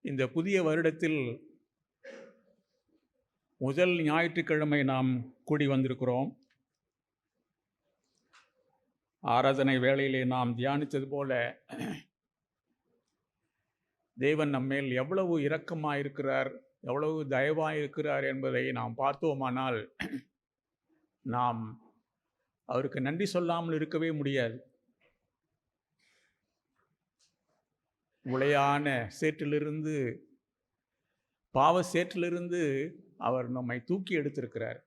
இந்த புதிய வருடத்தில் முதல் ஞாயிற்றுக்கிழமை நாம் கூடி வந்திருக்கிறோம். ஆராதனை வேளையிலே நாம் தியானித்தது போல தேவன் நம்மேல் எவ்வளவு இரக்கமாயிருக்கிறார், எவ்வளவு தயவாயிருக்கிறார் என்பதை நாம் பார்த்தோமானால் நாம் அவருக்கு நன்றி சொல்லாமல் இருக்கவே முடியாது. உளையான சேற்றிலிருந்து, பாவ சேற்றிலிருந்து அவர் நம்மை தூக்கி எடுத்திருக்கிறார்.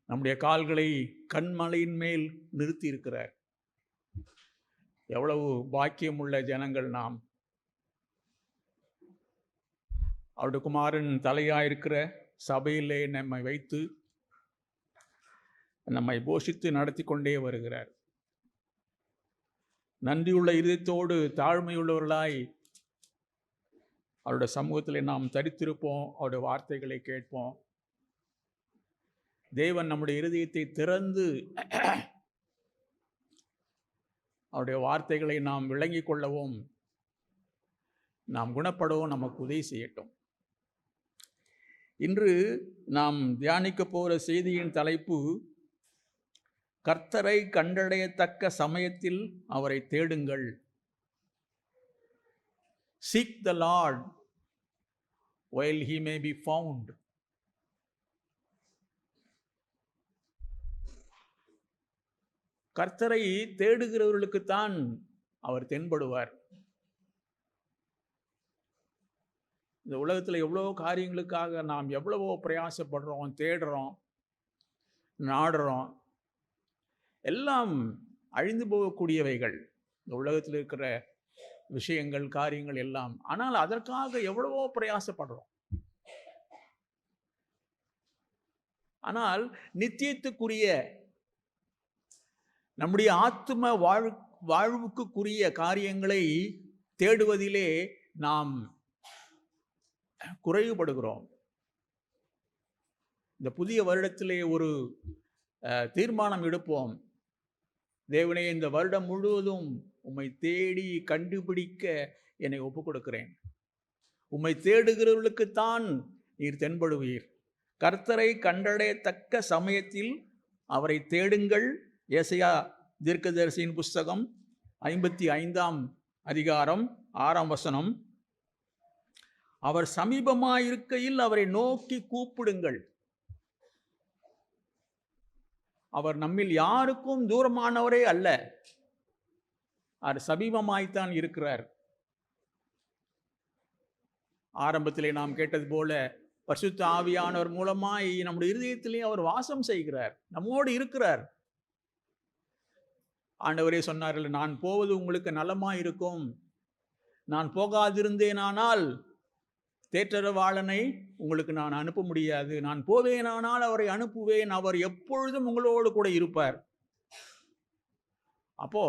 நம்முடைய கால்களை கண்மலையின் மேல் நிறுத்தி இருக்கிறார். எவ்வளவு பாக்கியமுள்ள ஜனங்கள் நாம். அவருடைய குமாரன் தலையாயிருக்கிற சபையிலே நம்மை வைத்து நம்மை போஷித்து நடத்தி கொண்டே வருகிறார். நன்றியுள்ள இதயத்தோடு தாழ்மையுள்ளவர்களாய் அவருடைய சமூகத்தில் நாம் தரித்திருப்போம். அவருடைய வார்த்தைகளை கேட்போம். தேவன் நம்முடைய இருதயத்தை திறந்து அவருடைய வார்த்தைகளை நாம் விளங்கி கொள்ளவும், நாம் குணப்படவும் நமக்கு உதவி செய்யட்டும். இன்று நாம் தியானிக்க போகிற செய்தியின் தலைப்பு, கர்த்தரை கண்டடையத்தக்க சமயத்தில் அவரை தேடுங்கள். Seek the Lord while he may be found. கர்த்தரை தேடுகிறவர்களுக்குத்தான் அவர் தென்படுவார். இந்த உலகத்தில் எவ்வளவோ காரியங்களுக்காக நாம் எவ்வளவோ பிரயாசப்படுறோம், தேடுறோம், நாடுறோம். எல்லாம் அழிந்து போகக்கூடியவைகள் இந்த உலகத்தில் இருக்கிற விஷயங்கள், காரியங்கள் எல்லாம். ஆனால் அதற்காக எவ்வளவோ பிரயாசப்படுறோம். ஆனால் நித்தியத்துக்குரிய, நம்முடைய ஆத்தும வாழ்வுக்குரிய காரியங்களை தேடுவதிலே நாம் குறைவுபடுகிறோம். இந்த புதிய வருடத்திலே ஒரு தீர்மானம் எடுப்போம். தேவனே, இந்த வருடம் முழுவதும் உம்மை தேடி கண்டுபிடிக்க என்னை ஒப்புக் கொடுக்கிறேன். உம்மை தேடுகிறவர்களுக்குத்தான் நீர் தென்படுவீர். கர்த்தரை கண்டடையத்தக்க சமயத்தில் அவரை தேடுங்கள். ஏசாயா தீர்க்கதரிசியின் புஸ்தகம் 55ஆம் அதிகாரம் 6ஆம் வசனம். அவர் சமீபமாயிருக்கையில் அவரை நோக்கி கூப்பிடுங்கள். அவர் நம்மில் யாருக்கும் தூரமானவரே அல்ல. அவர் சமீபமாய்த்தான் இருக்கிறார். ஆரம்பத்திலே நாம் கேட்டது போல பரிசுத்த ஆவியானவர் மூலமாய் நம்முடைய இருதயத்திலே அவர் வாசம் செய்கிறார், நம்மோடு இருக்கிறார். ஆண்டவரே சொன்னார்கள், நான் போவது உங்களுக்கு நலமாயிருக்கும். நான் போகாதிருந்தேனானால் தேற்றரவாளனை உங்களுக்கு நான் அனுப்ப முடியாது. நான் போவேனானால் அவரை அனுப்புவேன். அவர் எப்பொழுதும் உங்களோடு கூட இருப்பார். அப்போ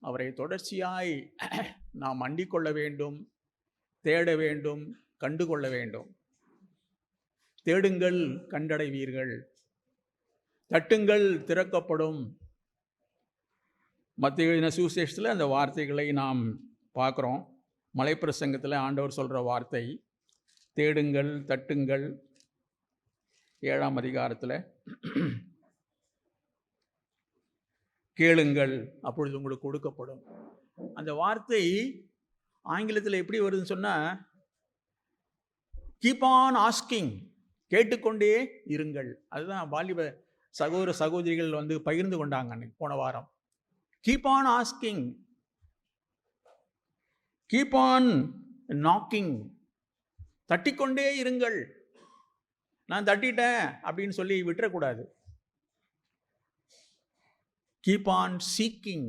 அவரை தொடர்ச்சியாய் நாம் அண்டிக் கொள்ள வேண்டும், தேட வேண்டும், கண்டுகொள்ள வேண்டும். தேடுங்கள், கண்டடைவீர்கள். தட்டுங்கள், திறக்கப்படும். மத்தேயு எழுதின சுவிசேஷத்தில் அந்த வார்த்தைகளை நாம் பார்க்குறோம். மலைப்பிரசங்கத்தில் ஆண்டவர் சொல்கிற வார்த்தை, தேடுங்கள், தட்டுங்கள். 7ஆம் அதிகாரத்தில் கேளுங்கள், அப்பொழுது உங்களுக்கு கொடுக்கப்படும். அந்த வார்த்தை ஆங்கிலத்தில் எப்படி வருதுன்னு சொன்னால், கீப் ஆன் ஆஸ்கிங், கேட்டுக்கொண்டே இருங்கள். அதுதான் வாலிப சகோதர சகோதரிகள் பகிர்ந்து கொண்டாங்க அன்னைக்கு போன வாரம். Keep on asking, keep on knocking, தட்டிக்கொண்டே இருங்கள். நான் தட்டிட்டேன் அப்படின்னு சொல்லி விட்டுறக்கூடாது. கீப் ஆன் சீக்கிங்,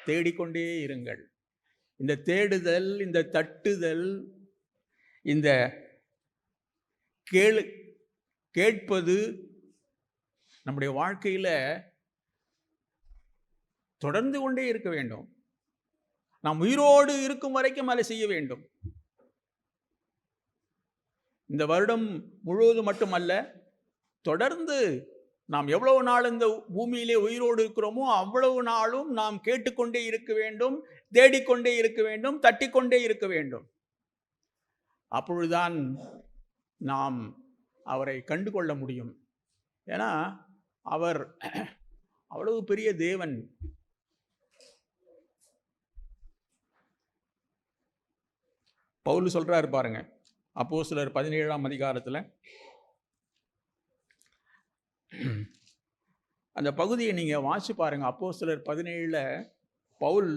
தேடிக்கொண்டே இருங்கள். இந்த தேடுதல், இந்த தட்டுதல், இந்த கேட்பது நம்முடைய வாழ்க்கையில் தொடர்ந்து கொண்டே இருக்க வேண்டும். நாம் உயிரோடு இருக்கும் வரைக்கும் அதை செய்ய வேண்டும். இந்த வருடம் முழுவதும் மட்டுமல்ல, தொடர்ந்து நாம் எவ்வளவு நாள் இந்த பூமியிலே உயிரோடு இருக்கிறோமோ அவ்வளவு நாளும் நாம் கேட்டுக்கொண்டே இருக்க வேண்டும், தேடிக்கொண்டே இருக்க வேண்டும், தட்டிக்கொண்டே இருக்க வேண்டும். அப்பொழுதுதான் நாம் அவரை கண்டு கொள்ள முடியும். ஏன்னா அவர் அவ்வளவு பெரிய தேவன். பவுல் சொல்றாரு பாருங்க, அப்போஸ்தலர் 17ஆம் அதிகாரத்தில் அந்த பகுதியை நீங்க வாசி பாருங்க. அப்போஸ்தலர் 17 பவுல்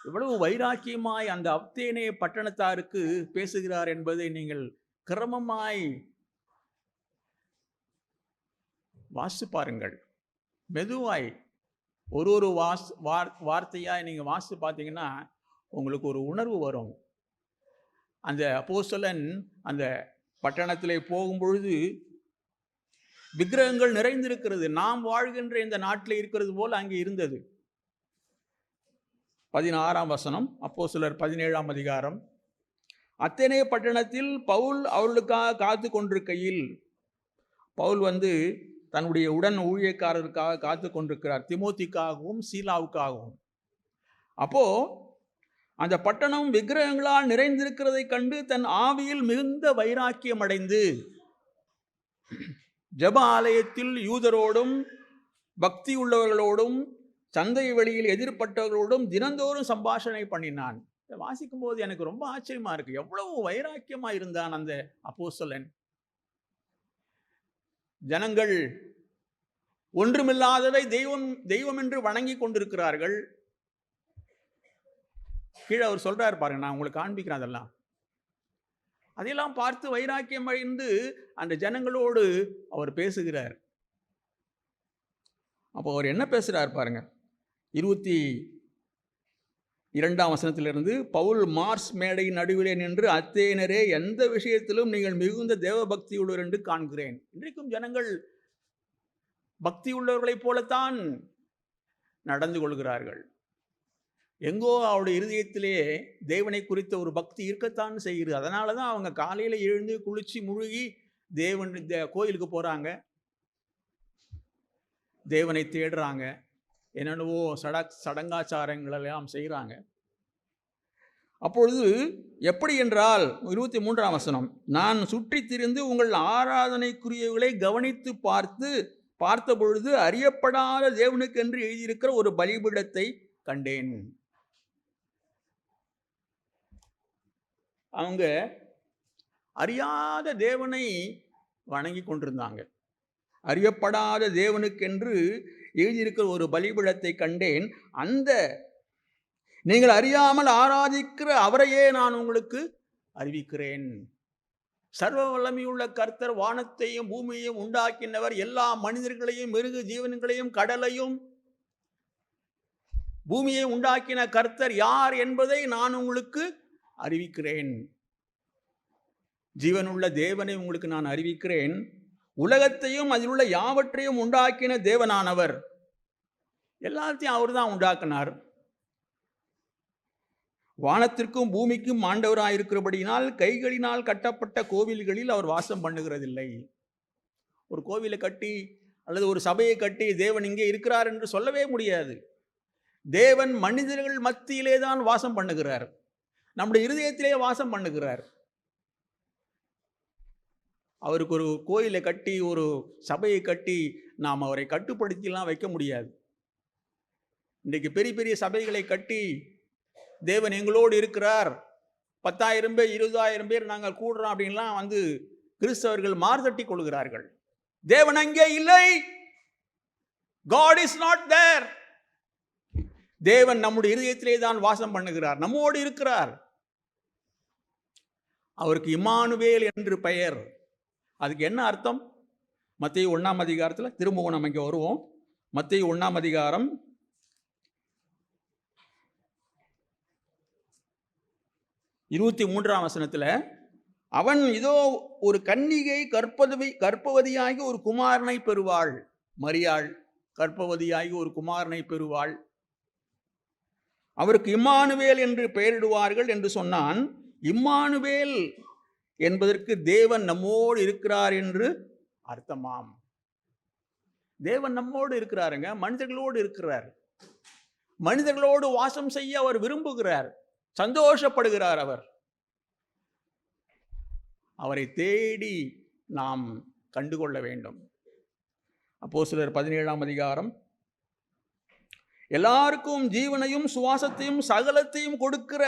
எவ்வளவு வைராக்கியமாய் அந்த அத்தேனே பட்டணத்தாருக்கு பேசுகிறார் என்பதை நீங்கள் கிரமமாய் வாசி பாருங்கள். மெதுவாய் ஒரு வார்த்தையாய் நீங்க வாசி பார்த்தீங்கன்னா உங்களுக்கு ஒரு உணர்வு வரும். அந்த அப்போஸ்தலன் அந்த பட்டணத்திலே போகும்பொழுது விக்கிரகங்கள் நிறைந்திருக்கிறது. நாம் வாழ்கின்ற இந்த நாட்டில் இருக்கிறது போல் அங்கே இருந்தது. 16ஆம் வசனம், அப்போஸ்தலர் 17ஆம் அதிகாரம். அத்தேனே பட்டணத்தில் பவுல் அவர்களுக்காக காத்து கொண்டிருக்கையில், பவுல் தன்னுடைய உடன் ஊழியக்காரருக்காக காத்து கொண்டிருக்கிறார், தீமோத்திக்காகவும் சீலாவுக்காகவும். அப்போ அந்த பட்டணம் விக்கிரகங்களால் நிறைந்திருக்கிறதை கண்டு தன் ஆவியில் மிகுந்த வைராக்கியம் அடைந்து ஜெப ஆலயத்தில் யூதரோடும் பக்தி உள்ளவர்களோடும் சந்தை வெளியில் எதிர்பட்டவர்களோடும் தினந்தோறும் சம்பாஷணை பண்ணினான். வாசிக்கும் போது எனக்கு ரொம்ப ஆச்சரியமா இருக்கு. எவ்வளவு வைராக்கியமா இருந்தான் அந்த அப்போஸ்தலன். ஜனங்கள் ஒன்றுமில்லாததை தெய்வம் தெய்வம் என்று வணங்கி கொண்டிருக்கிறார்கள். கீழே அவர் சொல்றாரு பாருங்க, நான் உங்களுக்கு காண்பிக்கிறேன். அதையெல்லாம் பார்த்து வைராக்கியம் அடைந்து அந்த ஜனங்களோடு அவர் பேசுகிறார். அப்போ அவர் என்ன பேசுறார் பாருங்க, 22ஆம் வசனத்திலிருந்து, பவுல் மார்ஸ் மேடை நடுவிலே நின்று, அத்தேனரே, எந்த விஷயத்திலும் நீங்கள் மிகுந்த தேவ பக்தி உள்ளவர் என்று காண்கிறேன். இன்றைக்கும் ஜனங்கள் பக்தி உள்ளவர்களைப் போலத்தான் நடந்து கொள்கிறார்கள். எங்கோ அவருடைய இருதயத்திலே தேவனை குறித்த ஒரு பக்தி இருக்கத்தான் செய்கிறது. அதனால தான் அவங்க காலையில் எழுந்து குளிச்சு முழுகி தேவன் கோயிலுக்கு போகிறாங்க, தேவனை தேடுறாங்க, என்னென்னவோ சடங்காச்சாரங்கள் எல்லாம் செய்கிறாங்க. அப்பொழுது எப்படி என்றால் 23ஆம் வசனம், நான் சுற்றி திரிந்து உங்கள் ஆராதனைக்குரியவர்களை கவனித்து பார்த்த பொழுது அறியப்படாத தேவனுக்கென்று எழுதியிருக்கிற ஒரு பலிபீடத்தை கண்டேன். அவங்க அறியாத தேவனை வணங்கி கொண்டிருந்தாங்க. அறியப்படாத தேவனுக்கென்று எழுதியிருக்கிற ஒரு பலிபீடத்தை கண்டேன். அந்த நீங்கள் அறியாமல் ஆராதிக்கிற அவரையே நான் உங்களுக்கு அறிவிக்கிறேன். சர்வ வல்லமையுள்ள கர்த்தர் வானத்தையும் பூமியையும் உண்டாக்கினவர். எல்லா மனிதர்களையும் மிருக ஜீவன்களையும் கடலையும் பூமியை உண்டாக்கின கர்த்தர் யார் என்பதை நான் உங்களுக்கு அறிவிக்கிறேன். ஜீவனுள்ள தேவனை உங்களுக்கு நான் அறிவிக்கிறேன். உலகத்தையும் அதில் உள்ள யாவற்றையும் உண்டாக்கின தேவனானவர். எல்லாத்தையும் அவர் தான் உண்டாக்கினார். வானத்திற்கும் பூமிக்கும் ஆண்டவராயிருக்கிறபடியினால் கைகளினால் கட்டப்பட்ட கோவில்களில் அவர் வாசம் பண்ணுகிறதில்லை. ஒரு கோவிலை கட்டி அல்லது ஒரு சபையை கட்டி தேவன் இங்கே இருக்கிறார் என்று சொல்லவே முடியாது. தேவன் மனிதர்கள் மத்தியிலே தான் வாசம் பண்ணுகிறார். நம்முடைய இருதயத்திலே வாசம் பண்ணுகிறார். அவருக்கு ஒரு கோயிலை கட்டி ஒரு சபையை கட்டி நாம் அவரை கட்டுப்படுத்திலாம் வைக்க முடியாது. இன்றைக்கு பெரிய பெரிய சபைகளை கட்டி தேவன் எங்களோடு இருக்கிறார், 10,000 பேர் 20,000 பேர் நாங்கள் கூடுறோம் அப்படின்லாம் கிறிஸ்தவர்கள் மார்தட்டி கொள்கிறார்கள். தேவன் அங்கே இல்லை. God is not there. தேவன் நம்முடைய இருதயத்திலே தான் வாசம் பண்ணுகிறார், நம்மோடு இருக்கிறார். அவருக்கு இம்மானுவேல் என்று பெயர். அதுக்கு என்ன அர்த்தம்? மத்தேயு 1ஆம் அதிகாரத்தில் திரும்பவும் நம்ம இங்கே வருவோம். மத்தேயு 1ஆம் அதிகாரம் 23ஆம் வசனத்தில், அவன் இதோ ஒரு கன்னிகை கர்ப்பவதியாகி ஒரு குமாரனை பெறுவாள். மரியாள் கர்ப்பவதியாகி ஒரு குமாரனை பெறுவாள். அவருக்கு இம்மானுவேல் என்று பெயரிடுவார்கள் என்று சொன்னான். இம்மானுவேல் என்பதற்கு தேவன் நம்மோடு இருக்கிறார் என்று அர்த்தமாம். தேவன் நம்மோடு இருக்கிறாருங்க, மனிதர்களோடு இருக்கிறார். மனிதர்களோடு வாசம் செய்ய அவர் விரும்புகிறார், சந்தோஷப்படுகிறார். அவரை தேடி நாம் கண்டுகொள்ள வேண்டும். அப்போஸ்தலர் 17ஆம் அதிகாரம், எல்லாருக்கும் ஜீவனையும் சுவாசத்தையும் சகலத்தையும் கொடுக்கிற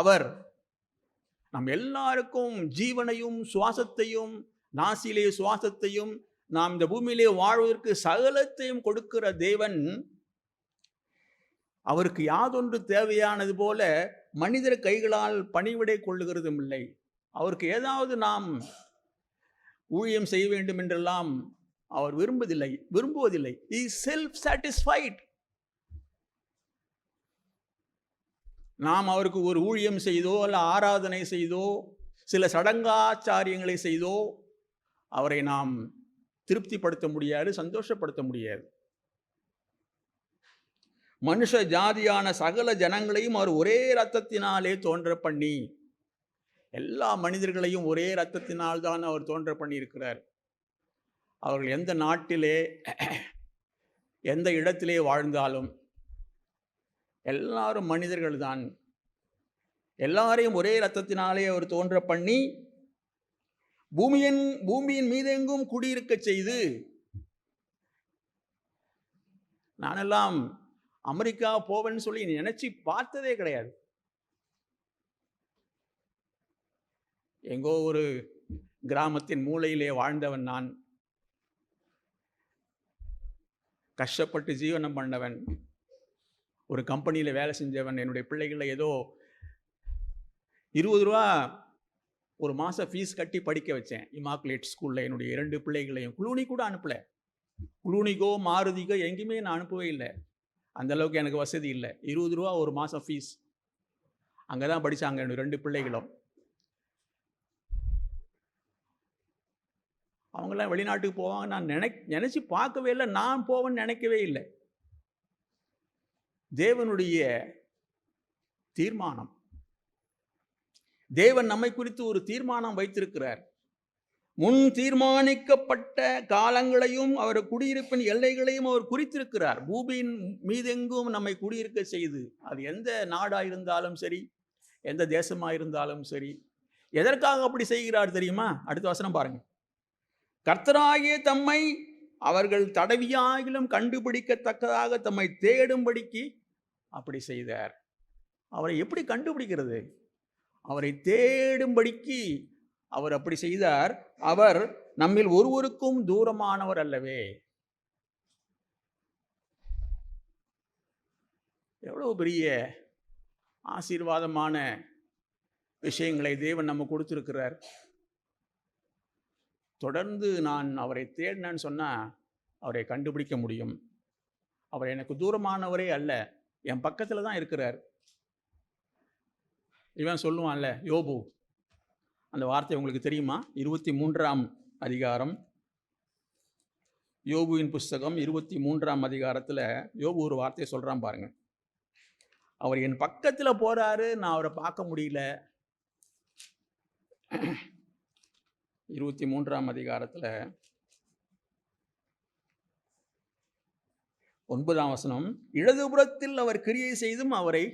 அவர், நம் எல்லாருக்கும் ஜீவனையும் சுவாசத்தையும், நாசிலே சுவாசத்தையும், நாம் இந்த பூமியிலே வாழ்வதற்கு சகலத்தையும் கொடுக்கிற தேவன், அவருக்கு யாதொன்று தேவையானது போல மனிதர் கைகளால் பணிவிடை கொள்ளுகிறதும் இல்லை. அவருக்கு ஏதாவது நாம் ஊழியம் செய்ய வேண்டும் என்றெல்லாம் அவர் விரும்புவதில்லை. He is self-satisfied. நாம் அவருக்கு ஒரு ஊழியம் செய்தோ அல்ல ஆராதனை செய்தோ சில சடங்காச்சாரியங்களை செய்தோ அவரை நாம் திருப்திப்படுத்த முடியாது, சந்தோஷப்படுத்த முடியாது. மனுஷ ஜாதியான சகல ஜனங்களையும் அவர் ஒரே இரத்தத்தினாலே தோன்ற பண்ணி, எல்லா மனிதர்களையும் ஒரே இரத்தத்தினால் தான் அவர் தோன்ற பண்ணி இருக்கிறார். அவர்கள் எந்த நாட்டிலே எந்த இடத்திலே வாழ்ந்தாலும் எல்லாரும் மனிதர்கள் தான். எல்லாரையும் ஒரே இரத்தத்தினாலே அவர் தோன்ற பண்ணி பூமியின் மீதெங்கும் குடியிருக்க செய்து, நானெல்லாம் அமெரிக்கா போவேன்னு சொல்லி நினைச்சு பார்த்ததே கிடையாது. எங்கோ ஒரு கிராமத்தின் மூலையிலே வாழ்ந்தவன் நான், கஷ்டப்பட்டு ஜீவனம் பண்ணவன், ஒரு கம்பெனியில் வேலை செஞ்சவன். என்னுடைய பிள்ளைகளை ஏதோ 20 ரூபா ஒரு மாதம் ஃபீஸ் கட்டி படிக்க வச்சேன் இமாக்குலேட் ஸ்கூலில். என்னுடைய 2 பிள்ளைகளையும் குளூனி கூட அனுப்பலை. குளூனிக்கோ மாருதிக்கோ எங்கேயுமே நான் அனுப்பவே இல்லை. அந்தளவுக்கு எனக்கு வசதி இல்லை. 20 ரூபா ஒரு மாதம் ஃபீஸ். அங்கே தான் படித்தாங்க என்னுடைய 2 பிள்ளைகளும். அவங்களாம் வெளிநாட்டுக்கு போவாங்க நான் நினச்சி பார்க்கவே இல்லை. நான் போவேன்னு நினைக்கவே இல்லை. தேவனுடைய தீர்மானம். தேவன் நம்மை குறித்து ஒரு தீர்மானம் வைத்திருக்கிறார். முன் தீர்மானிக்கப்பட்ட காலங்களையும் அவர் குடியிருப்பின் எல்லைகளையும் அவர் குறித்திருக்கிறார். பூமியின் மீதெங்கும் நம்மை குடியிருக்க செய்து, அது எந்த நாடாயிருந்தாலும் சரி, எந்த தேசமாயிருந்தாலும் சரி. எதற்காக அப்படி செய்கிறார் தெரியுமா? அடுத்த வசனம் பாருங்க. கர்த்தராகிய தம்மை அவர்கள் தடவியாகிலும் கண்டுபிடிக்கத்தக்கதாக தம்மை தேடும்படிக்கு அப்படி செய்தார். அவரை எப்படி கண்டுபிடிக்கிறது? அவரை தேடும்படிக்கு அவர் அப்படி செய்தார். அவர் நம்மில் ஒருவருக்கும் தூரமானவர் அல்லவே. எவ்வளவு பெரிய ஆசீர்வாதமான விஷயங்களை தேவன் நம்ம கொடுத்திருக்கிறார். தொடர்ந்து நான் அவரை தேடினேன்னு சொன்னால் அவரை கண்டுபிடிக்க முடியும். அவர் எனக்கு தூரமானவரே அல்ல, என் பக்கத்தில் தான் இருக்கிறார். இவன் சொல்லுவான்ல, யோபு, அந்த வார்த்தை உங்களுக்கு தெரியுமா? 23ஆம் அதிகாரம், யோபுவின் புஸ்தகம் 23ஆம் அதிகாரத்தில் யோபு ஒரு வார்த்தையை சொல்கிறான் பாருங்க. அவர் என் பக்கத்தில் போகிறாரு, நான் அவரை பார்க்க முடியல. 23ஆம் அதிகாரத்தில் 9ஆம் வசனம், இடதுபுறத்தில் அவர் கிரியை செய்தும் அவரை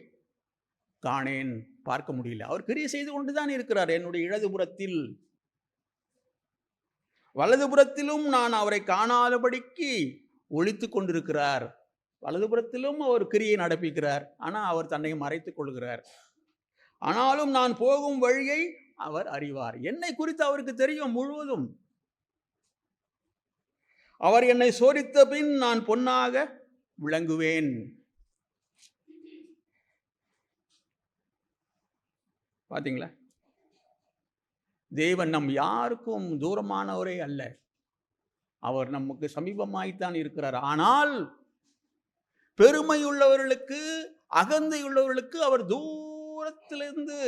காணேன், பார்க்க முடியல. அவர் கிரியை செய்து கொண்டுதான் இருக்கிறார் என்னுடைய இடதுபுறத்தில். வலதுபுறத்திலும் நான் அவரை காணாதபடிக்கு ஒளித்து கொண்டிருக்கிறார். வலதுபுறத்திலும் அவர் கிரியை நடப்பிக்கிறார், ஆனால் அவர் தன்னை மறைத்துக் கொள்கிறார். ஆனாலும் நான் போகும் வழியை அவர் அறிவார். என்னை குறித்து அவருக்கு தெரியும் முழுவதும். அவர் என்னை சோதித்த பின் நான் பொன்னாக விளங்குவேன். பாத்தீங்களா? தேவன் நம் யாருக்கும் தூரமானவரே அல்ல. அவர் நமக்கு சமீபமாய்த்தான் இருக்கிறார். ஆனால் பெருமையுள்ளவர்களுக்கு, அகந்தையுள்ளவர்களுக்கு அவர் தூரத்திலிருந்து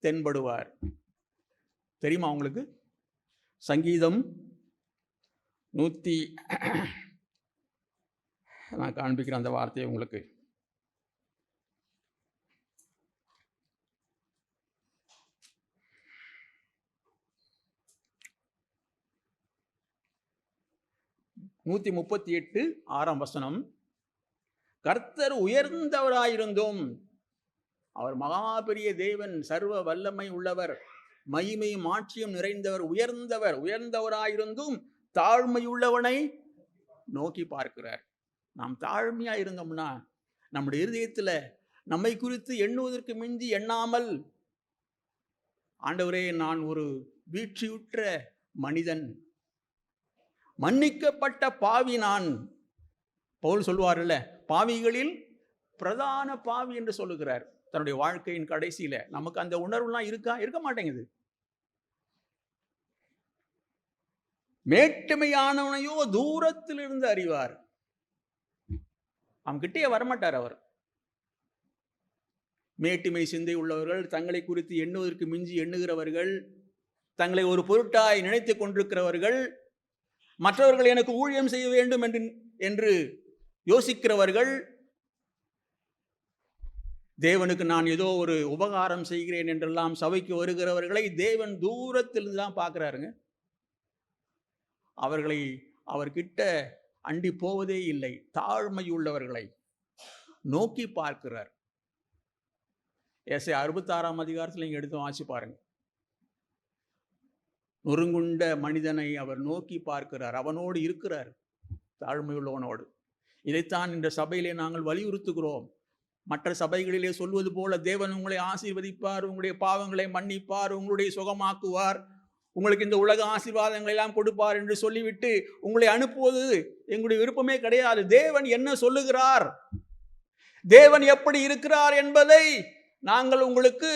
தென்படுவார். தெரியுமா உங்களுக்கு? சங்கீதம் 100, நான் காண்பிக்கிறேன் அந்த வார்த்தையை உங்களுக்கு. 138 6ஆம் வசனம். கர்த்தர் உயர்ந்தவராயிருந்தும், அவர் மகா பெரிய தேவன், சர்வ வல்லமை உள்ளவர், மகிமையும் ஆட்சியும் நிறைந்தவர், உயர்ந்தவராயிருந்தும் தாழ்மையுள்ளவனை நோக்கி பார்க்கிறார். நாம் தாழ்மையா இருந்தோம்னா நம்முடைய இருதயத்துல நம்மை குறித்து எண்ணுவதற்கு மிஞ்சி எண்ணாமல், ஆண்டவரே நான் ஒரு வீழ்ச்சியுற்ற மனிதன், மன்னிக்கப்பட்ட பாவி நான். பவுல் சொல்லுவார்ல, பாவிகளில் பிரதான பாவி என்று சொல்லுகிறார் தன்னுடைய வாழ்க்கையின் கடைசியில. நமக்கு அந்த உணர்வுலாம் இருக்க மாட்டேங்குது. மேட்டுமையானவனையோ தூரத்தில் இருந்து அறிவார். அவன் கிட்டே வரமாட்டார். அவர் மேட்டுமை சிந்தை உள்ளவர்கள், தங்களை குறித்து எண்ணுவதற்கு மிஞ்சி எண்ணுகிறவர்கள், தங்களை ஒரு பொருட்டாய் நினைத்துக் கொண்டிருக்கிறவர்கள், மற்றவர்கள் எனக்கு ஊழியம் செய்ய வேண்டும் என்று யோசிக்கிறவர்கள், தேவனுக்கு நான் ஏதோ ஒரு உபகாரம் செய்கிறேன் என்றெல்லாம் சபைக்கு வருகிறவர்களை தேவன் தூரத்தில் தான் பார்க்கிறாருங்க. அவர்களை அவர்கிட்ட அண்டி போவதே இல்லை. தாழ்மையுள்ளவர்களை நோக்கி பார்க்கிறார். ஏசாயா 66ஆம் அதிகாரத்தில் நீங்க எடுத்து வாசி பாருங்க. நொறுங்குண்ட மனிதனை அவர் நோக்கி பார்க்கிறார், அவனோடு இருக்கிறார், தாழ்மையுள்ளவனோடு. இதைத்தான் இந்த சபையிலே நாங்கள் வலியுறுத்துகிறோம். மற்ற சபைகளிலே சொல்வது போல தேவன் உங்களை ஆசீர்வதிப்பார், உங்களுடைய பாவங்களை மன்னிப்பார், உங்களுடைய சுகமாக்குவார், உங்களுக்கு இந்த உலக ஆசீர்வாதங்களை எல்லாம் கொடுப்பார் என்று சொல்லிவிட்டு உங்களை அனுப்புவது எங்களுடைய விருப்பமே கிடையாது. தேவன் என்ன சொல்லுகிறார், தேவன் எப்படி இருக்கிறார் என்பதை நாங்கள் உங்களுக்கு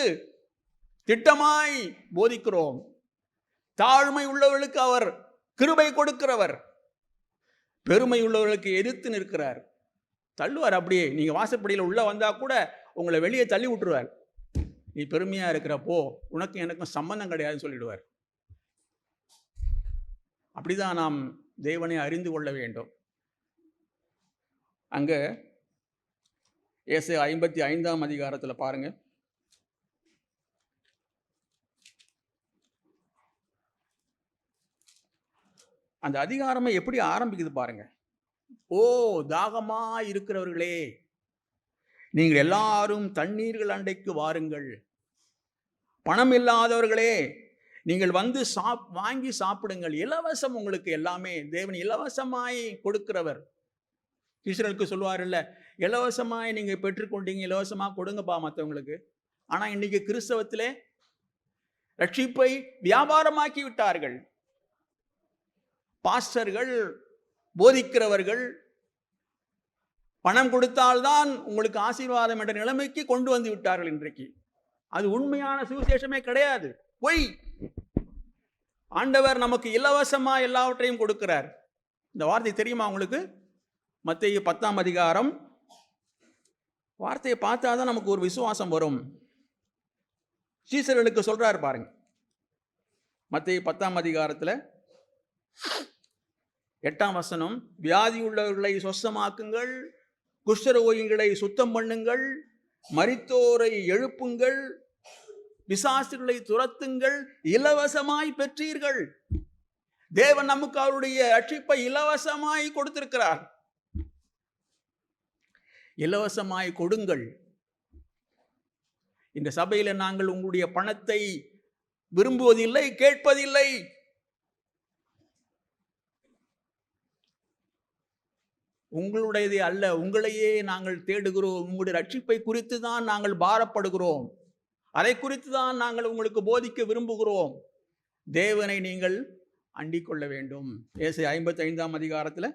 திட்டமாய் போதிக்கிறோம். தாழ்மை உள்ளவர்களுக்கு அவர் கிருபை கொடுக்கிறவர், பெருமை உள்ளவர்களுக்கு எதிர்த்து நிற்கிறார். தள்ளுவார். அப்படியே நீங்க வாசப்படியில் உள்ள வந்தா கூட உங்களை வெளியே தள்ளி விட்டுருவார். நீ பெருமையா இருக்கிறப்போ உனக்கு எனக்கும் சம்பந்தம் கிடையாதுன்னு சொல்லிடுவார். அப்படிதான் நாம் தேவனை அறிந்து கொள்ள வேண்டும். அங்க ஏசாயா 55ஆம் அதிகாரத்தில் பாருங்க. அந்த அதிகாரமே எப்படி ஆரம்பிக்குது பாருங்க. ஓ தாகமா இருக்கிறவர்களே, நீங்கள் எல்லாரும் தண்ணீர்கள் அண்டைக்கு வாருங்கள். பணம் இல்லாதவர்களே, நீங்கள் வந்து வாங்கி சாப்பிடுங்கள். இலவசம் உங்களுக்கு எல்லாமே. தேவன் இலவசமாய் கொடுக்கிறவர். கிறிஸ்தவர்களுக்கு சொல்லுவார்ல, இலவசமாய் நீங்க பெற்றுக்கொண்டீங்க, இலவசமா கொடுங்கப்பா மற்றவங்களுக்கு. ஆனா இன்னைக்கு கிறிஸ்தவத்திலே ரட்சிப்பை வியாபாரமாக்கி விட்டார்கள். பாஸ்டர்கள், போதிக்கிறவர்கள் பணம் கொடுத்தால்தான் உங்களுக்கு ஆசீர்வாதம் என்ற நிலைமைக்கு கொண்டு வந்து விட்டார்கள் இன்றைக்கு. அது உண்மையான சுவிசேஷமே கிடையாது, பொய். ஆண்டவர் நமக்கு இலவசமா எல்லாவற்றையும் கொடுக்கிறார். இந்த வார்த்தை தெரியுமா உங்களுக்கு? மத்தேயு 10ஆம் அதிகாரம். வார்த்தையை பார்த்தாதான் நமக்கு ஒரு விசுவாசம் வரும். சீசர்களுக்கு சொல்றாரு பாருங்க. மத்தேயு 10ஆம் அதிகாரத்தில் 8ஆம் வசனம். வியாதி உள்ளவர்களை சொஸ்தமாக்குங்கள், குஷ்டரோகிகளை சுத்தம் பண்ணுங்கள், மரித்தோரை எழுப்புங்கள், பிசாசுகளை துரத்துங்கள், இலவசமாய் பெற்றீர்கள். தேவன் நமக்கு அவருடைய ரட்சிப்பை இலவசமாய் கொடுத்திருக்கிறார். இலவசமாய் கொடுங்கள். இந்த சபையில நாங்கள் உங்களுடைய பணத்தை விரும்புவதில்லை, கேட்பதில்லை. உங்களுடையதே அல்ல, உங்களையே நாங்கள் தேடுகிறோம். உங்களுடைய ரட்சிப்பை குறித்து தான் நாங்கள் பாரப்படுகிறோம். அதை குறித்து தான் நாங்கள் உங்களுக்கு போதிக்க விரும்புகிறோம். தேவனை நீங்கள் அண்டிக் கொள்ள வேண்டும். ஏசாயா 55ஆம் அதிகாரத்தில்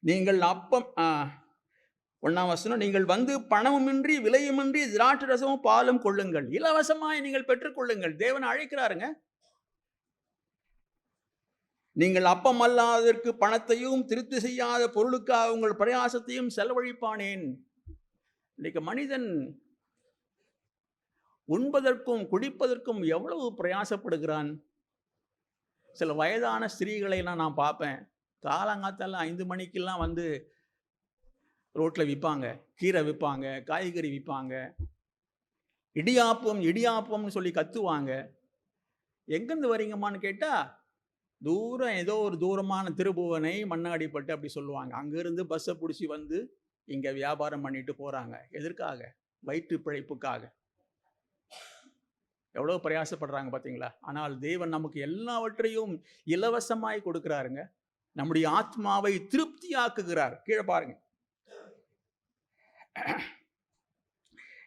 நீங்கள் அப்பம் 1ஆம் வசனம், நீங்கள் வந்து பணமுமின்றி விலையுமின்றி திராட்சை ரசமும் பாலும் கொள்ளுங்கள். இலவசமாய் நீங்கள் பெற்றுக்கொள்ளுங்கள். தேவன் அழைக்கிறாருங்க. நீங்கள் அப்பம் அல்லாததற்கு பணத்தையும் திருப்தி செய்யாத பொருளுக்காக உங்கள் பிரயாசத்தையும் செலவழிப்பானேன். இன்னைக்கு மனிதன் உண்பதற்கும் குடிப்பதற்கும் எவ்வளவு பிரயாசப்படுகிறான். சில வயதான ஸ்திரீகளைலாம் நான் பார்ப்பேன். காலங்காத்தெல்லாம் 5 மணிக்கெல்லாம் வந்து ரோட்டில் விற்பாங்க, கீரை விற்பாங்க, காய்கறி விற்பாங்க, இடியாப்பம்னு சொல்லி கத்துவாங்க. எங்கேருந்து வரீங்கம்மான்னு கேட்டால் தூரம் ஏதோ ஒரு தூரமான திருபுவனை, மண்ணாடிப்பட்டு அப்படி சொல்லுவாங்க. அங்கிருந்து பஸ்ஸை பிடிச்சி வந்து இங்கே வியாபாரம் பண்ணிட்டு போகிறாங்க. எதற்காக? வயிற்று பிழைப்புக்காக. எவ்வளோ பிரயாசப்படுறாங்க பார்த்தீங்களா? ஆனால் தேவன் நமக்கு எல்லாவற்றையும் இலவசமாய் கொடுக்கிறாருங்க. நம்முடைய ஆத்மாவை திருப்தியாக்குகிறார். கீழே பாருங்க.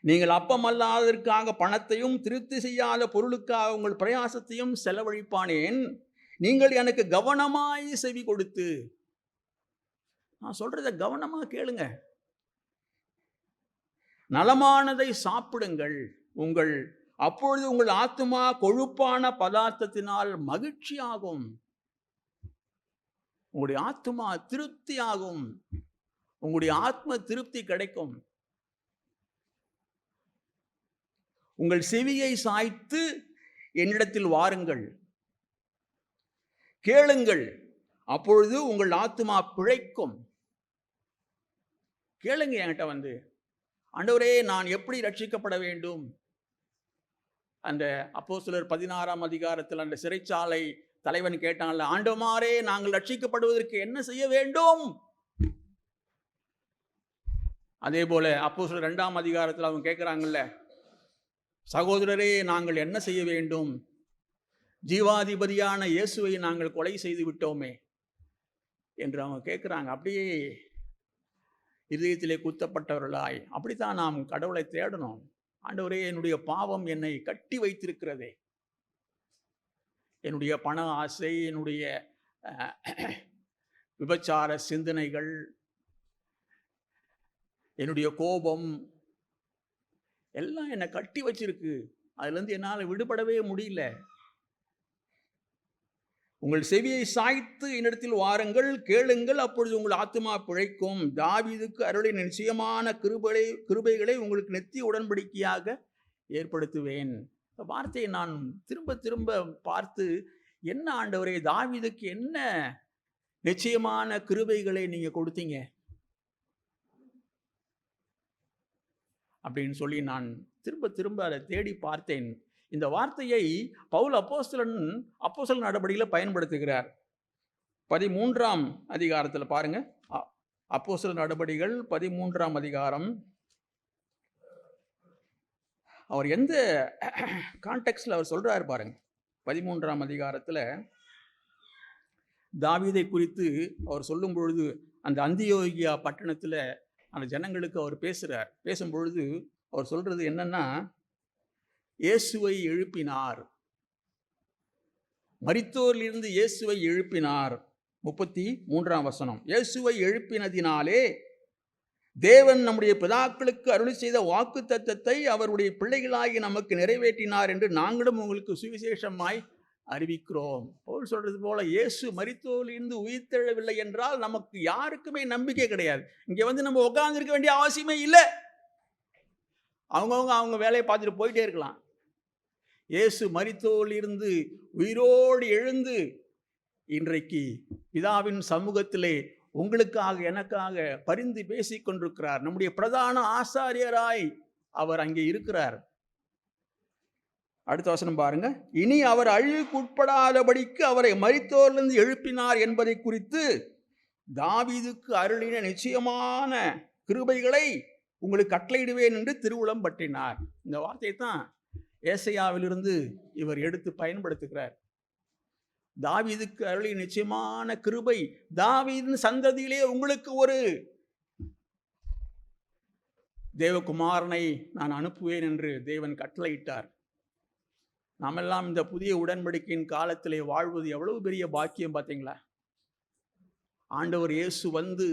நீங்கள் அப்பமல்லாததற்காக பணத்தையும் திருப்தி செய்யாத பொருளுக்காக உங்கள் பிரயாசத்தையும் செலவழிப்பானேன். நீங்கள் எனக்கு கவனமாய் செவி கொடுத்து. நான் சொல்றத கவனமா கேளுங்க. நலமானதை சாப்பிடுங்கள், அப்பொழுது உங்கள் ஆத்மா கொழுப்பான பதார்த்தத்தினால் மகிழ்ச்சி ஆகும். உங்களுடைய ஆத்மா திருப்தி ஆகும். உங்களுடைய ஆத்ம திருப்தி கிடைக்கும். உங்கள் செவியை சாய்த்து என்னிடத்தில் வாருங்கள், கேளுங்கள், அப்பொழுது உங்கள் ஆத்மா பிழைக்கும். கேளுங்க என்கிட்ட வந்து, ஆண்டவரே நான் எப்படி ரட்சிக்கப்பட வேண்டும்? அந்த அப்போஸ்தலர் 16ஆம் அதிகாரத்தில் அந்த சிறைச்சாலை தலைவன் கேட்டான்ல, ஆண்டவரே நாங்கள் ரட்சிக்கப்படுவதற்கு என்ன செய்ய வேண்டும்? அதே போல அப்போஸ்தலர் 2ஆம் அதிகாரத்தில் அவங்க கேட்கிறாங்கல்ல, சகோதரரே நாங்கள் என்ன செய்ய வேண்டும்? ஜீவாதிபதியான இயேசுவை நாங்கள் கொலை செய்து விட்டோமே என்று அவங்க கேட்குறாங்க. அப்படியே இதயத்திலே குத்தப்பட்டவர்களாய் அப்படித்தான் நாம் கடவுளை தேடணும். ஆண்டவரே என்னுடைய பாவம் என்னை கட்டி வைத்திருக்கிறதே, என்னுடைய பண ஆசை, என்னுடைய விபச்சார சிந்தனைகள், என்னுடைய கோபம் எல்லாம் என்னை கட்டி வச்சிருக்கு. அதுலேருந்து என்னால் விடுபடவே முடியல. உங்கள் செவியை சாய்த்து என்னிடத்தில் வாருங்கள், கேளுங்கள், அப்பொழுது உங்கள் ஆத்மா பிழைக்கும். தாவீதுக்கு அருளின் நிச்சயமான கிருபைகளை உங்களுக்கு நெத்திய உடன்படிக்கையாக ஏற்படுத்துவேன். வார்த்தையை நான் திரும்ப திரும்ப பார்த்து, என்ன ஆண்டவரே தாவீதுக்கு என்ன நிச்சயமான கிருபைகளை நீங்க கொடுத்தீங்க அப்படின்னு சொல்லி நான் திரும்ப திரும்ப அதை தேடி பார்த்தேன். இந்த வார்த்தையை பவுல் அப்போஸ்தலன் நடபடியில் பயன்படுத்துகிறார். 13ஆம் அதிகாரத்தில் பாருங்க, அப்போஸ்தலர் நடபடிகள் 13ஆம் அதிகாரம். அவர் எந்த கான்டெக்ஸ்ட்ல அவர் சொல்றாரு பாருங்க. 13ஆம் அதிகாரத்தில் தாவீதை குறித்து அவர் சொல்லும் பொழுது, அந்த அந்தியோகியா பட்டணத்தில் அந்த ஜனங்களுக்கு அவர் பேசுறார். பேசும்பொழுது அவர் சொல்றது என்னன்னா, இயேசுவை எழுப்பினார், மரித்தோரிலிருந்து இயேசுவை எழுப்பினார். 33ஆம் வசனம், இயேசுவை எழுப்பினதினாலே தேவன் நம்முடைய பிதாக்களுக்கு அருளி செய்த வாக்கு தத்தத்தை அவருடைய பிள்ளைகளாகி நமக்கு நிறைவேற்றினார் என்று நாங்களும் உங்களுக்கு சுவிசேஷமாய் அறிவிக்கிறோம். பவுல் சொல்றது போல, இயேசு மரித்தோரிலிருந்து உயிர்த்தெழவில்லை என்றால் நமக்கு யாருக்குமே நம்பிக்கை கிடையாது. இங்க வந்து நம்ம உட்கார்ந்திருக்க வேண்டிய அவசியமே இல்லை. அவங்க வேலையை பார்த்துட்டு போயிட்டே இருக்கலாம். இயேசு மரித்தோரிலிருந்து உயிரோடு எழுந்து இன்றைக்கு பிதாவின் சமூகத்திலே உங்களுக்காக எனக்காக பரிந்து பேசிக் கொண்டிருக்கிறார். நம்முடைய பிரதான ஆசாரியராய் அவர் அங்கே இருக்கிறார். அடுத்த வசனம் பாருங்க. இனி அவர் அழிவுக்கு உட்படாதபடிக்கு அவரை மரித்தோரிலிருந்து எழுப்பினார் என்பதை குறித்து தாவீதுக்கு அருளின நிச்சயமான கிருபைகளை உங்களுக்கு கட்டளையிடுவேன் என்று திருவுளம் பற்றினார். இந்த வார்த்தையை தான் ஏசாயாவிலிருந்து இவர் எடுத்து பயன்படுத்துகிறார். தாவீதுக்கு அருளிய நிச்சயமான கிருபை, தாவீதின் சந்ததியிலே உங்களுக்கு ஒரு தேவகுமாரனை நான் அனுப்புவேன் என்று தேவன் கட்டளையிட்டார். நாமெல்லாம் இந்த புதிய உடன்படிக்கையின் காலத்திலே வாழ்வது எவ்வளவு பெரிய பாக்கியம் பார்த்தீங்களா? ஆண்டவர் இயேசு வந்து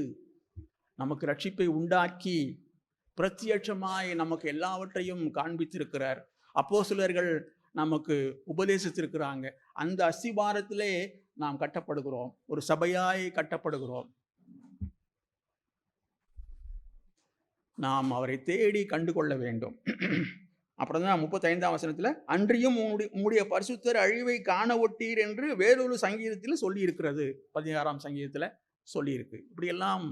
நமக்கு ரட்சிப்பை உண்டாக்கி பிரத்யட்சமாய் நமக்கு எல்லாவற்றையும் காண்பித்திருக்கிறார். அப்போஸ்தலர்கள் நமக்கு உபதேசித்திருக்கிறாங்க. அந்த அஸ்திபாரத்திலே நாம் கட்டப்படுகிறோம், ஒரு சபையாய் கட்டப்படுகிறோம். நாம் அவரை தேடி கண்டுகொள்ள வேண்டும். அப்புறம் தான் 35ஆம் வசனத்தில், அன்றியும் உம்முடைய பரிசுத்தர் அழிவை காண ஒட்டீர் என்று வேறொரு சங்கீதத்தில் சொல்லி இருக்கிறது. 16ஆம் சங்கீதத்தில் சொல்லியிருக்கு. இப்படியெல்லாம்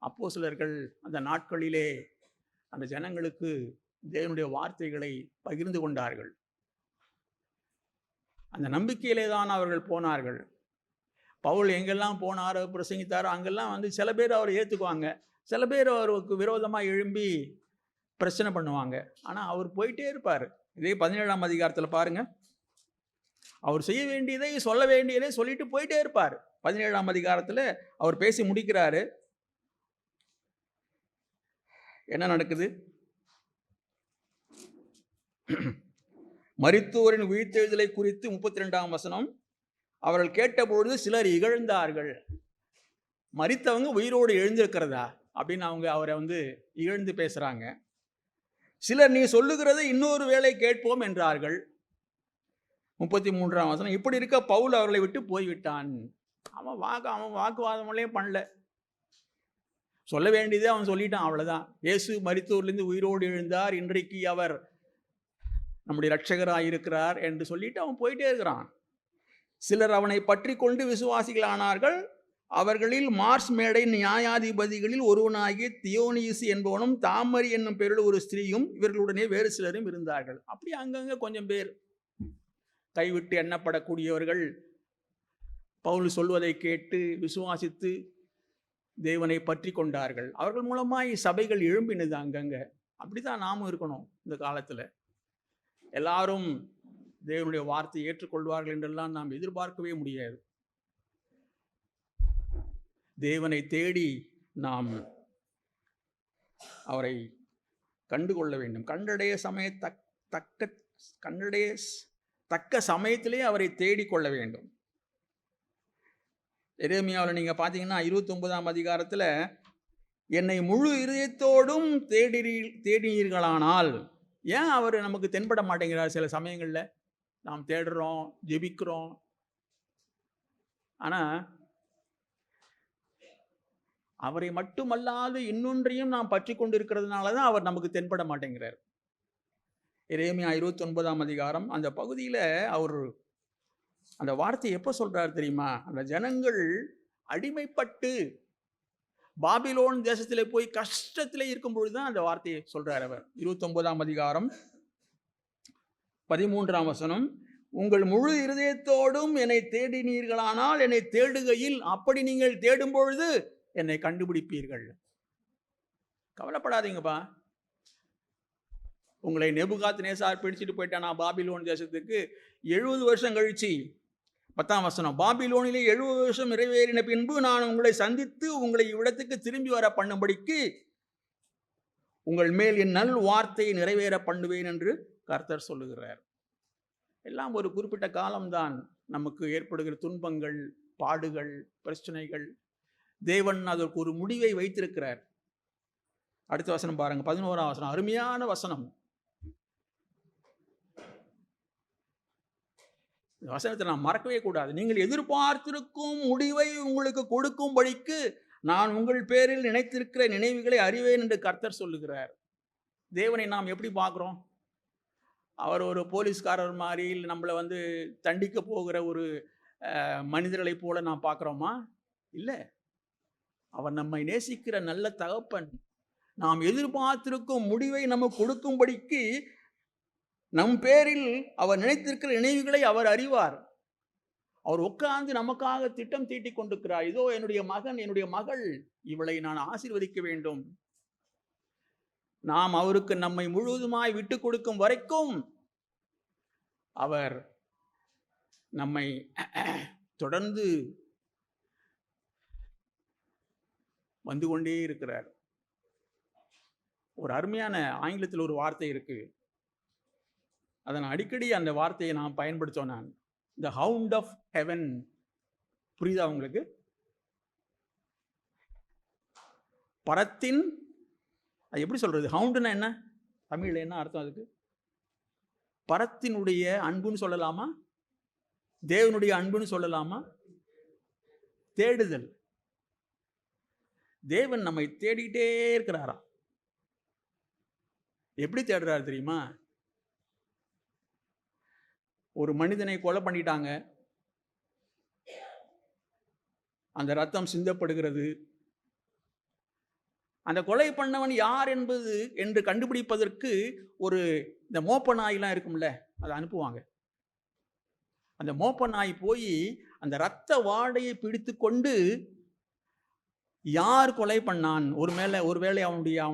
அப்போஸ்தலர்கள் அந்த நாட்களிலே அந்த ஜனங்களுக்கு தேவனுடைய வார்த்தைகளை பகிர்ந்து கொண்டார்கள். அந்த நம்பிக்கையிலே தான் அவர்கள் போனார்கள். பவுல் எங்கெல்லாம் போனாரோ பிரசங்கித்தாரோ அங்கெல்லாம் வந்து சில பேர் அவரை ஏற்றுக்குவாங்க, சில பேர் அவருக்கு விரோதமாக எழும்பி பிரச்சனை பண்ணுவாங்க. ஆனால் அவர் போயிட்டே இருப்பார். இதே 17ஆம் அதிகாரத்தில் பாருங்க, அவர் செய்ய வேண்டியதை சொல்ல வேண்டியதை சொல்லிட்டு போயிட்டே இருப்பார். 17ஆம் அதிகாரத்தில் அவர் பேசி முடிக்கிறாரு. என்ன நடக்குது? மரித்தோரின் உயிர்த்தெழுதலை குறித்து 32ஆம் வசனம், அவர்கள் கேட்டபொழுது சிலர் இகழ்ந்தார்கள். மரித்தவங்க உயிரோடு எழுந்திருக்கிறதா அப்படின்னு அவங்க அவரை வந்து இகழ்ந்து பேசுறாங்க. சிலர் நீ சொல்லுகிறதை இன்னொரு வேளை கேட்போம் என்றார்கள். 33ஆம் வசனம், இப்படி இருக்க பவுல் அவர்களை விட்டு போய்விட்டான். அவன் வாக்குவாதங்களே பண்ணல, சொல்ல வேண்டியதே அவன் சொல்லிட்டான், அவ்வளவுதான். இயேசு மரித்தோரிலிருந்து உயிரோடு எழுந்தார், இன்றைக்கு அவர் நம்முடைய இரட்சகராக இருக்கிறார் என்று சொல்லிட்டு அவன் போயிட்டே இருக்கிறான். சிலர் அவனை பற்றி கொண்டு விசுவாசிகளானார்கள். அவர்களில் மார்ஸ் மேடை நியாயாதிபதிகளில் ஒருவனாகிய தியோனியசு என்பவனும் தாமரி என்னும் பேரில் ஒரு ஸ்திரீயும் இவர்களுடனே வேறு சிலரும் இருந்தார்கள். அப்படி அங்கங்க கொஞ்சம் பேர் கைவிட்டு எண்ணப்படக்கூடியவர்கள் பவுல் சொல்வதை கேட்டு விசுவாசித்து தேவனை பற்றி கொண்டார்கள். அவர்கள் மூலமாய் சபைகள் எழும்பினது அங்கங்க. அப்படித்தான் நாமும் இருக்கணும். இந்த காலத்தில் எல்லாரும் தேவனுடைய வார்த்தையை ஏற்றுக்கொள்வார்கள் என்றெல்லாம் நாம் எதிர்பார்க்கவே முடியாது. தேவனை தேடி நாம் அவரை கண்டுகொள்ள வேண்டும். தக்க சமயத்திலே அவரை தேடிக்கொள்ள வேண்டும். எரேமியாவில் நீங்கள் பார்த்தீங்கன்னா 29ஆம் அதிகாரத்தில், என்னை முழு இதயத்தோடும் தேடினீர்களானால், ஏன் அவர் நமக்கு தென்பட மாட்டேங்கிறார்? சில சமயங்களில் நாம் தேடுறோம், ஜெபிக்கிறோம், ஆனால் அவரை மட்டுமல்லாது இன்னொன்றையும் நாம் பற்றி கொண்டு இருக்கிறதுனால தான் அவர் நமக்கு தென்பட மாட்டேங்கிறார். எரேமியா 29ஆம் அதிகாரம் அந்த பகுதியில் அவர் அந்த வார்த்தையை எப்போ சொல்றார் தெரியுமா? அந்த ஜனங்கள் அடிமைப்பட்டு பாபிலோன் தேசத்தில் போய் கஷ்டத்தில் இருக்கும் பொழுது தான் அந்த வார்த்தையை சொல்றார் அவர். 29ஆம் அதிகாரம் 13ஆம் வசனம், உங்கள் முழு இருதயத்தோடும் என்னை தேடினீர்களானால் என்னை தேடுகையில், அப்படி நீங்கள் தேடும் பொழுது என்னை கண்டுபிடிப்பீர்கள். கவலைப்படாதீங்கப்பா. உங்களை நேபுகாத்நேசார் பிடிச்சிட்டு போயிட்டானா பாபிலோன் தேசத்துக்கு. 70 வருஷம் கழிச்சு, 10ஆம் வசனம், பாபிலோனிலே 70 வருஷம் நிறைவேறின பின்பு நான் உங்களை சந்தித்து உங்களை இவ்விடத்துக்கு திரும்பி வர பண்ணும்படிக்கு உங்கள் மேல் என் நல் வார்த்தையை நிறைவேற பண்ணுவேன் என்று கர்த்தர் சொல்லுகிறார். எல்லாம் ஒரு குறிப்பிட்ட காலம்தான். நமக்கு ஏற்படுகிற துன்பங்கள், பாடுகள், பிரச்சனைகள், தேவன் அதற்கு ஒரு முடிவை வைத்திருக்கிறார். அடுத்த வசனம் பாருங்க, 11ஆம் வசனம், அருமையான வசனம். வசனத்தை நான் மறக்கவே கூடாது. நீங்கள் எதிர்பார்த்திருக்கும் முடிவை உங்களுக்கு கொடுக்கும்படிக்கு நான் உங்கள் பேரில் நினைத்திருக்கிற நினைவுகளை அறிவேன் என்று கர்த்தர் சொல்லுகிறார். தேவனை நாம் எப்படி பார்க்குறோம்? அவர் ஒரு போலீஸ்காரர் மாதிரி நம்மளை வந்து தண்டிக்க போகிற ஒரு மனிதர்களை போல நாம் பார்க்குறோமா? இல்லை. அவர் நம்மை நேசிக்கிற நல்ல தகப்பன். நாம் எதிர்பார்த்திருக்கும் முடிவை நமக்கு கொடுக்கும்படிக்கு நம் பேரில் அவர் நினைத்திருக்கிற நினைவுகளை அவர் அறிவார். அவர் உட்கார்ந்து நமக்காக திட்டம் தீட்டிக் கொண்டிருக்கிறார். இதோ என்னுடைய மகன், என்னுடைய மகள், இவளை நான் ஆசீர்வதிக்க வேண்டும். நாம் அவருக்கு நம்மை முழுவதுமாய் விட்டு கொடுக்கும் வரைக்கும் அவர் நம்மை தொடர்ந்து வந்து கொண்டே இருக்கிறார். ஒரு அருமையான ஆங்கிலத்தில் ஒரு வார்த்தை இருக்கு, அதை நான் அடிக்கடி அந்த வார்த்தையை நான் பயன்படுத்தோம். நான் த ஹவுண்ட் ஆஃப் ஹெவன். புரியுதா உங்களுக்கு? பரத்தின், அது எப்படி சொல்றது? ஹவுண்டுன்னா என்ன தமிழ்ல என்ன அர்த்தம் அதுக்கு? பரத்தினுடைய அன்புன்னு சொல்லலாமா? தேவனுடைய அன்புன்னு சொல்லலாமா? தேடுதல். தேவன் நம்மை தேடிக்கிட்டே இருக்கிறாராம். எப்படி தேடுறாரு தெரியுமா? ஒரு மனிதனை கொலை பண்ணிட்டாங்க, அந்த ரத்தம் சிந்தப்படுகிறது. அந்த கொலை பண்ணவன் யார் என்று கண்டுபிடிப்பதற்கு ஒரு இந்த மோப்ப நாயெல்லாம் இருக்கும்ல, அதை அனுப்புவாங்க. அந்த மோப்ப நாய் போய் அந்த இரத்த வாடையை பிடித்து கொண்டு யார் கொலை பண்ணான், ஒருவேளை அவனுடைய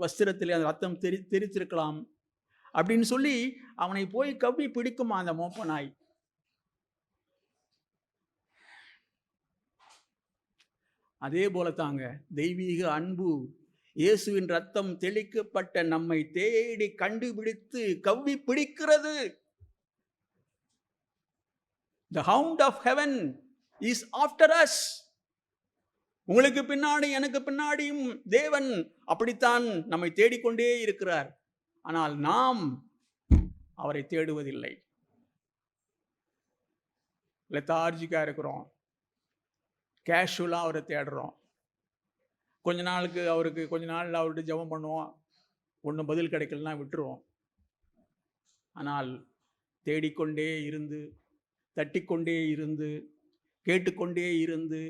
வஸ்திரத்தில் அந்த ரத்தம் தெரித்திருக்கலாம் அப்படின்னு சொல்லி அவனை போய் கவ்வி பிடிக்குமா அந்த மோப்ப நாய். அதே போல தாங்க தெய்வீக அன்பு, இயேசுவின் ரத்தம் தெளிக்கப்பட்ட நம்மை தேடி கண்டுபிடித்து கவ்வி பிடிக்கிறது. The hound of heaven is after us. உங்களுக்கு பின்னாடி எனக்கு பின்னாடியும் தேவன் அப்படித்தான் நம்மை தேடிக்கொண்டே இருக்கிறார். ஆனால் நாம் அவரை தேடுவதில்லை. லெத்தார்ஜிக்கா இருக்கிறோம், கேஷுவலா அவரை தேடுறோம். கொஞ்ச நாள் அவர்கிட்ட ஜெபம் பண்ணுவோம், ஒன்றும் பதில் கிடைக்கலன்னா விட்டுருவோம். ஆனால் தேடிக்கொண்டே இருந்து, தட்டிக்கொண்டே இருந்து, கேட்டுக்கொண்டே இருந்து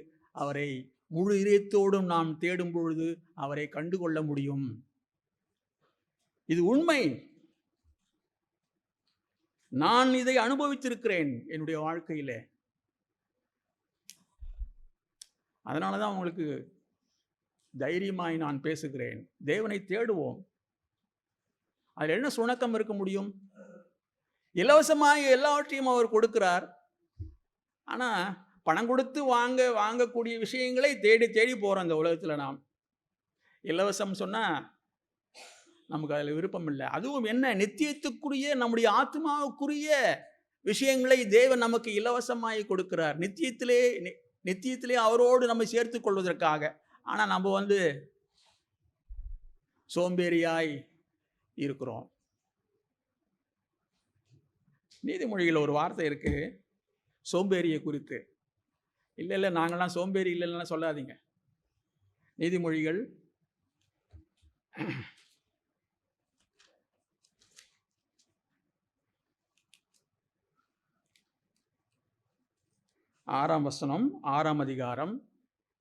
அவரை முழு இதயத்தோடும் நாம் தேடும் பொழுது அவரை கண்டுகொள்ள முடியும். இது உண்மை. நான் இதை அனுபவித்திருக்கிறேன் என்னுடைய வாழ்க்கையில. அதனாலதான் உங்களுக்கு தைரியமாய் நான் பேசுகிறேன். தேவனை தேடுவோம். அதில் என்ன சுணக்கம் இருக்க முடியும்? இலவசமாய் எல்லாவற்றையும் அவர் கொடுக்கிறார். ஆனா பணம் கொடுத்து வாங்கக்கூடிய விஷயங்களை தேடி தேடி போறோம் இந்த உலகத்துல. நாம் இலவசம் சொன்னா நமக்கு அதில் விருப்பம் இல்லை. அதுவும் என்ன, நித்தியத்துக்குரிய நம்முடைய ஆத்மாவுக்குரிய விஷயங்களை தேவன் நமக்கு இலவசமாய் கொடுக்கிறார், நித்தியத்திலே அவரோடு நம்ம சேர்த்து கொள்வதற்காக. ஆனா நம்ம சோம்பேறியாய் இருக்கிறோம். நீதிமொழியில் ஒரு வார்த்தை இருக்கு சோம்பேறியை குறித்து. இல்லை நாங்கள்லாம் சோம்பேறி இல்லைன்னா சொல்லாதீங்க. நீதிமொழிகள் 6ஆம் வசனம், 6ஆம் அதிகாரம்.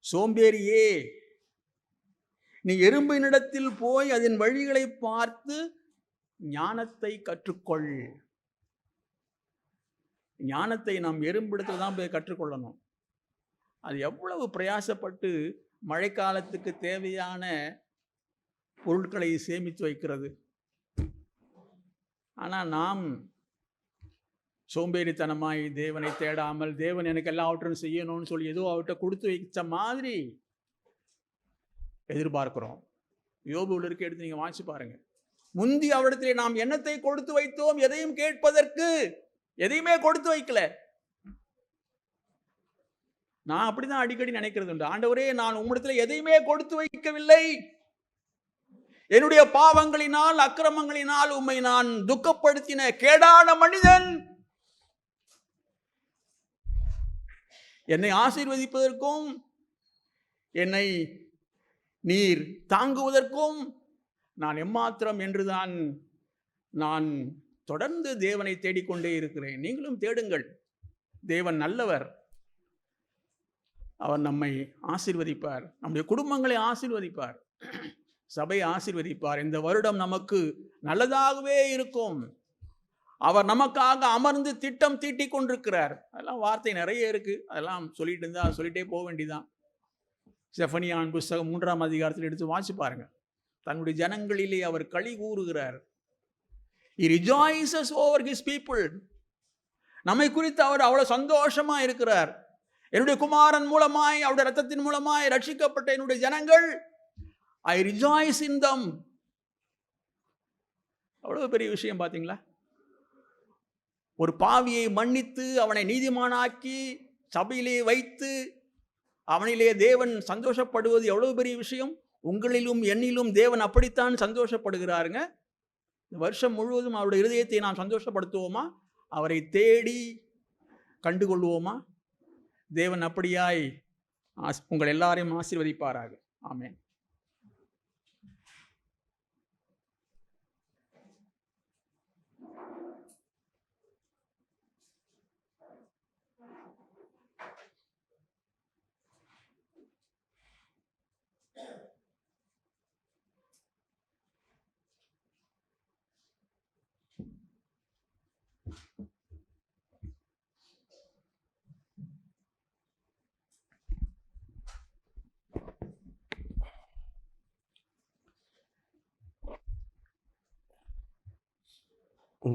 சோம்பேறியே, நீ எறும்பினிடத்தில் போய் அதன் வழிகளை பார்த்து ஞானத்தை கற்றுக்கொள். ஞானத்தை நாம் எறும்பிடத்தில் தான் போய் கற்றுக்கொள்ளணும். அது எவ்வளவு பிரயாசப்பட்டு மழைக்காலத்துக்கு தேவையான பொருட்களை சேமித்து வைக்கிறது. ஆனால் நாம் சோம்பேறித்தனமாய் தேவனை தேடாமல், தேவன் எனக்கு எல்லாவற்றையும் செய்யணும்னு சொல்லி ஏதோ அவர்கிட்ட கொடுத்து வைச்ச மாதிரி எதிர்பார்க்கிறோம். யோபுவில் இருக்க எடுத்து நீங்க வாசிச்சு பாருங்க. முந்தி அவரிடத்திலே நாம் என்னத்தை கொடுத்து வைத்தோம்? எதையும் கேட்பதற்கு எதையுமே கொடுத்து வைக்கல. நான் அப்படிதான் அடிக்கடி நினைக்கிறது உண்டு. ஆண்டவரே, நான் உம்மிடத்தில் எதையுமே கொடுத்து வைக்கவில்லை. என்னுடைய பாவங்களினால் அக்கிரமங்களினால் உம்மை நான் துக்கப்படுத்தின கேடான மனிதன். என்னை ஆசீர்வதிப்பதற்கும் என்னை நீர் தாங்குவதற்கும் நான் எம்மாத்திரம் என்றுதான் நான் தொடர்ந்து தேவனை தேடிக்கொண்டே இருக்கிறேன். நீங்களும் தேடுங்கள். தேவன் நல்லவர். அவர் நம்மை ஆசீர்வதிப்பார், நம்முடைய குடும்பங்களை ஆசீர்வதிப்பார், சபையை ஆசீர்வதிப்பார். இந்த வருடம் நமக்கு நல்லதாகவே இருக்கும். அவர் நமக்காக அமர்ந்து திட்டம் தீட்டிக் கொண்டிருக்கிறார். அதெல்லாம் வார்த்தை நிறைய இருக்கு, அதெல்லாம் சொல்லிட்டே போக வேண்டியதான். செஃபனியாவின் புஸ்தகம் 3ஆம் அதிகாரத்தில் எடுத்து வாசி பாருங்க. தன்னுடைய ஜனங்களிலே அவர் களி கூறுகிறார். He rejoices over his people. நம்மை குறித்து அவர் அவ்வளவு சந்தோஷமா இருக்கிறார். என்னுடைய குமாரன் மூலமாய், அவருடைய ரத்தத்தின் மூலமாய் ரட்சிக்கப்பட்ட என்னுடைய ஜனங்கள், I rejoice in them. அவ்வளவு பெரிய விஷயம் பாத்தீங்களா? ஒரு பாவியை மன்னித்து அவனை நீதிமானாக்கி சபையிலே வைத்து அவனிலே தேவன் சந்தோஷப்படுவது எவ்வளவு பெரிய விஷயம். உங்களிலும் என்னிலும் தேவன் அப்படித்தான் சந்தோஷப்படுகிறாருங்க. இந்த வருஷம் முழுவதும் அவருடைய இருதயத்தை நாம் சந்தோஷப்படுத்துவோமா? அவரை தேடி கண்டுகொள்வோமா? தேவன் அப்படியாய் உங்கள் எல்லாரையும் ஆசீர்வதிப்பாராக. ஆமென்.